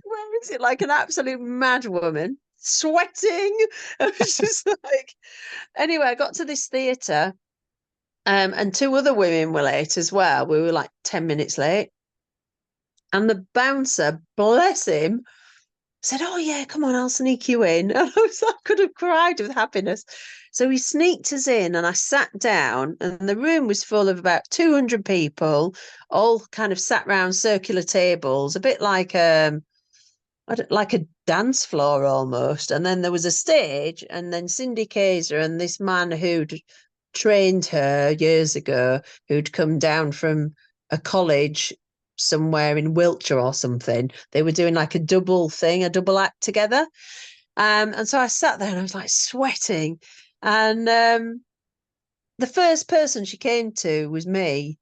where is it? Like an absolute mad woman, sweating. I was just like, anyway, I got to this theatre, and two other women were late as well. We were like 10 minutes late. And the bouncer, bless him, said, oh, yeah, come on, I'll sneak you in. And I could have cried with happiness. So he sneaked us in, and I sat down, and the room was full of about 200 people, all kind of sat round circular tables, a bit like like a dance floor almost. And then there was a stage, and then Cindy Kayser and this man who'd trained her years ago, who'd come down from a college somewhere in Wiltshire or something. They were doing like a double thing, a double act together. And so I sat there and I was like sweating. And the first person she came to was me.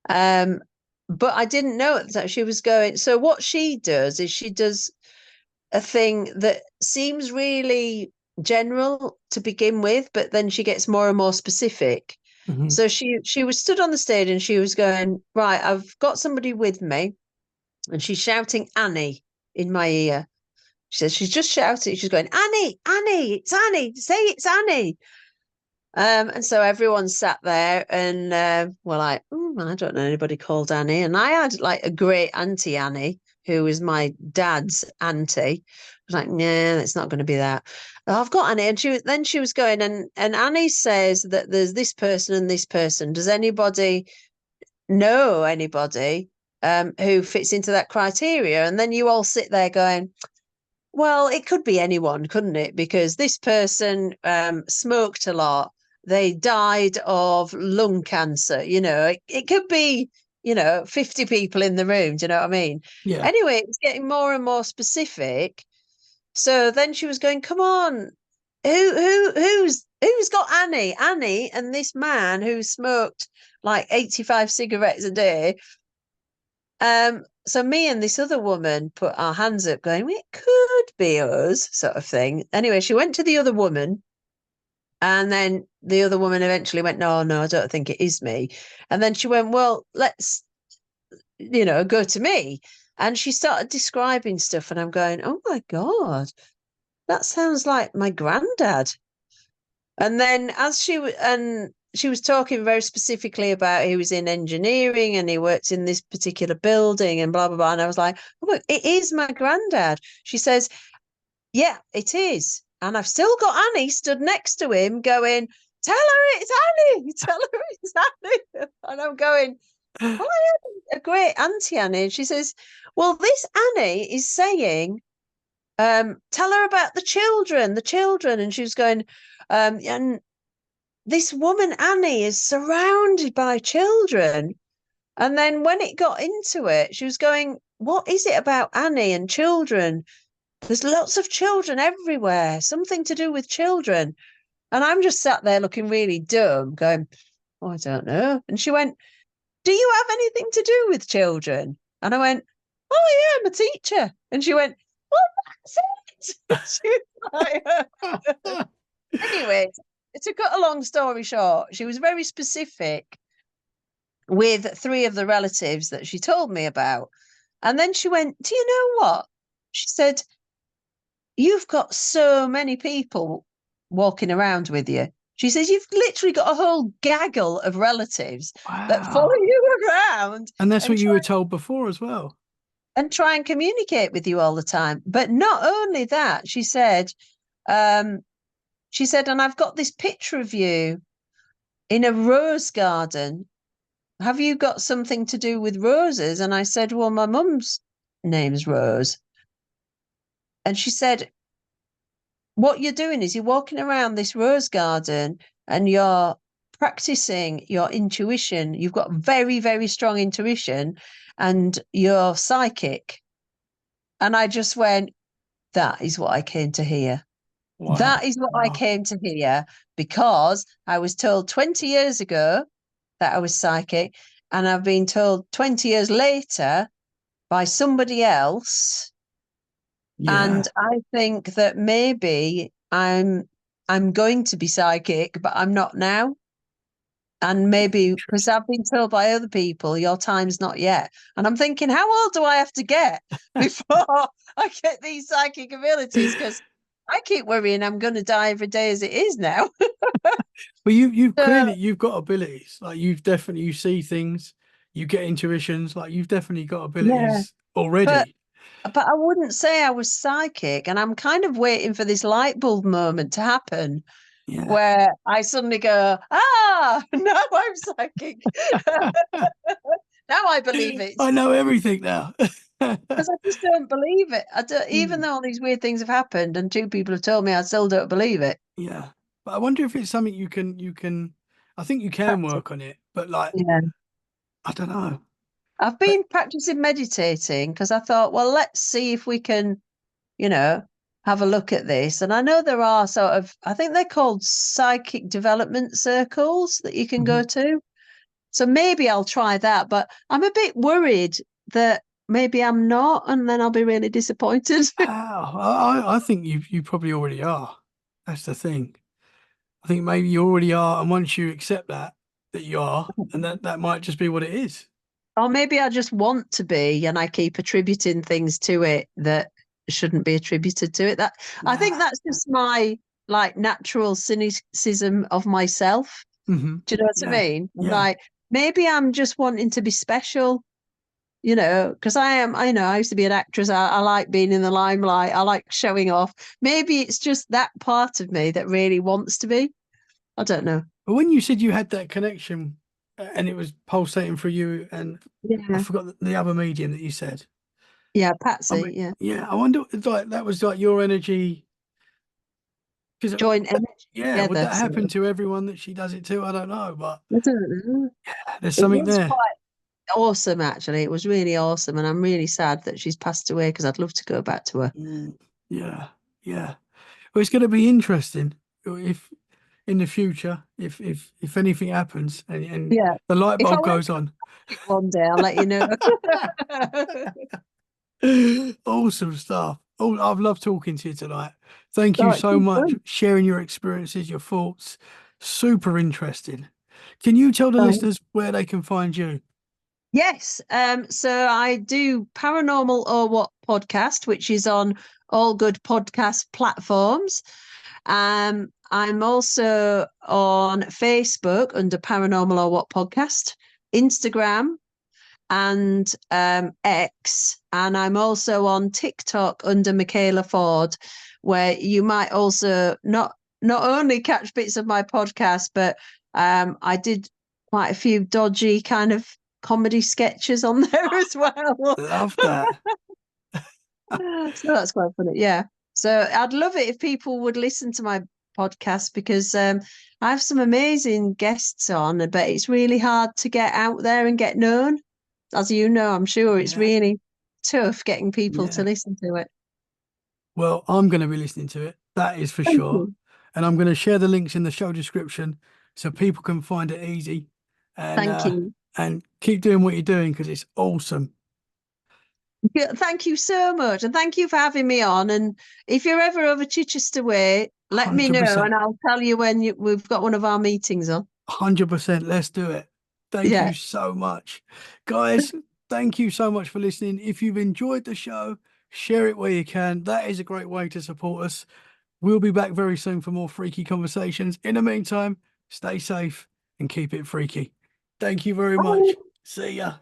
Um, but I didn't know that she was going. So what she does is she does a thing that seems really general to begin with, but then she gets more and more specific. Hmm. So she was stood on the stage and she was going, right, I've got somebody with me, and she's shouting Annie in my ear. She says she's just shouting, she's going, Annie, Annie, it's Annie, say it's Annie. And so everyone sat there and were like, I don't know anybody called Annie. And I had like a great auntie Annie, who was my dad's auntie. I was like, nah, it's not going to be that. "Oh, I've got Annie." And she was going, and Annie says that there's this person and this person. Does anybody know anybody who fits into that criteria? And then you all sit there going, well, it could be anyone, couldn't it? Because this person smoked a lot. They died of lung cancer. It could be, 50 people in the room. Do you know what I mean? Yeah. Anyway, it's getting more and more specific. So then she was going, come on, who's got Annie? Annie and this man who smoked like 85 cigarettes a day. So me and this other woman put our hands up, going, it could be us, sort of thing. Anyway, she went to the other woman, and then the other woman eventually went, no, no, I don't think it is me. And then she went, well, let's, go to me. And she started describing stuff, and I'm going, oh my God, that sounds like my granddad. And then she was talking very specifically about he was in engineering and he worked in this particular building and blah blah blah. And I was like, oh, look, it is my granddad. She says, yeah, it is. And I've still got Annie stood next to him going, tell her it's Annie, tell her it's Annie. And I'm going, well, I had a great auntie Annie. And she says, well, this Annie is saying, tell her about the children, the children. And she was going, and this woman, Annie, is surrounded by children. And then when it got into it, she was going, what is it about Annie and children? There's lots of children everywhere, something to do with children. And I'm just sat there looking really dumb, going, oh, I don't know. And she went, do you have anything to do with children? And I went, oh, yeah, I'm a teacher. And she went, well, that's it. She was like, anyway, to cut a long story short, she was very specific with three of the relatives that she told me about. And then she went, do you know what? She said, you've got so many people walking around with you. She says, you've literally got a whole gaggle of relatives that follow Wow. you around And that's and what you were told before as well. try and communicate with you all the time. But not only that, um, she said, and I've got this picture of you in a rose garden. Have you got something to do with roses? And I said, well, my mum's name's Rose. And she said, what you're doing is you're walking around this rose garden and you're practicing your intuition. You've got very, very strong intuition and you're psychic. And I just went, that is what I came to hear. That Wow. is what I Wow. came to hear because I was told 20 years ago that I was psychic. And I've been told 20 years later by somebody else. And Yeah. I think that maybe I'm going to be psychic, but I'm not now. And maybe because Interesting. I've been told by other people, your time's not yet. And I'm thinking, how old do I have to get before I get these psychic abilities? Because I keep worrying I'm going to die every day as it is now. But you've So, clearly you've got abilities. Like you've definitely you see things, you get intuitions, like you've definitely got yeah. abilities But already. but I wouldn't say I was psychic, and I'm kind of waiting for this light bulb moment to happen Yeah. where I suddenly go, now I'm psychic. Now I believe it I know everything now. because I just don't believe it. I don't, even though all these weird things have happened and two people have told me, I still don't believe it. Yeah. But I wonder if it's something I think you can Practice. work on it, but like Yeah. I don't know. I've But been practicing meditating because I thought, well, let's see if we can, you know, have a look at this. And I know there are sort of, I think they're called psychic development circles that you can go Mhm. to. So maybe I'll try that, but I'm a bit worried that maybe I'm not, and then I'll be really disappointed. I think you probably already are. That's the thing. I think maybe you already are, and once you accept that you are, and that might just be what it is. Or maybe I just want to be, and I keep attributing things to it that shouldn't be attributed to it. That I Nah. think that's just my like natural cynicism of myself. Do you know what I Yeah. mean? I'm Yeah. like, maybe I'm just wanting to be special, because I am, I know I used to be an actress. I like being in the limelight. I like showing off. Maybe it's just that part of me that really wants to be. I don't know. But when you said you had that connection and it was pulsating for you, and I Yeah. forgot the other medium that you said. Yeah, I mean, Patsy. Yeah. yeah, I wonder if like that was like your energy. Because Joint energy yeah, would together. that So happen to everyone that she does it to? I don't know, but I don't know. there's It something was there. quite awesome, actually. It was really awesome. And I'm really sad that she's passed away because I'd love to go back to her. Mm, yeah, yeah. Well, it's going to be interesting if in the future, if anything happens and Yeah. the light If I bulb went goes on. it one day, I'll let you know. Awesome stuff. Oh, I've loved talking to you tonight. Thank Oh, you it's so been much fun. for sharing your experiences, your thoughts. Super interesting. Can you tell the Thanks. listeners where they can find you? Yes. So I do Paranormal or What podcast, which is on all good podcast platforms. I'm also on Facebook under Paranormal or What podcast, Instagram and X, and I'm also on TikTok under Michaela Ford, where you might also not only catch bits of my podcast, but I did quite a few dodgy kind of comedy sketches on there as well. Love that. So that's quite funny. Yeah. So I'd love it if people would listen to my podcast because I have some amazing guests on, but it's really hard to get out there and get known. As you know, I'm sure it's Yeah, really tough getting people to yeah. listen to it. Well, I'm going to be listening to it. That is for Thank sure. you. And I'm going to share the links in the show description so people can find it easy Thank you. and keep doing what you're doing because it's awesome. Yeah, thank you so much. And thank you for having me on. And if you're ever over Chichester way, let me know 100%. and I'll tell you when we've got one of our meetings on. 100%. Let's do it. Thank Yeah. you so much. Guys, thank you so much for listening. If you've enjoyed the show, share it where you can. That is a great way to support us. We'll be back very soon for more freaky conversations. In the meantime, stay safe and keep it freaky. Thank you very much. Bye. See ya.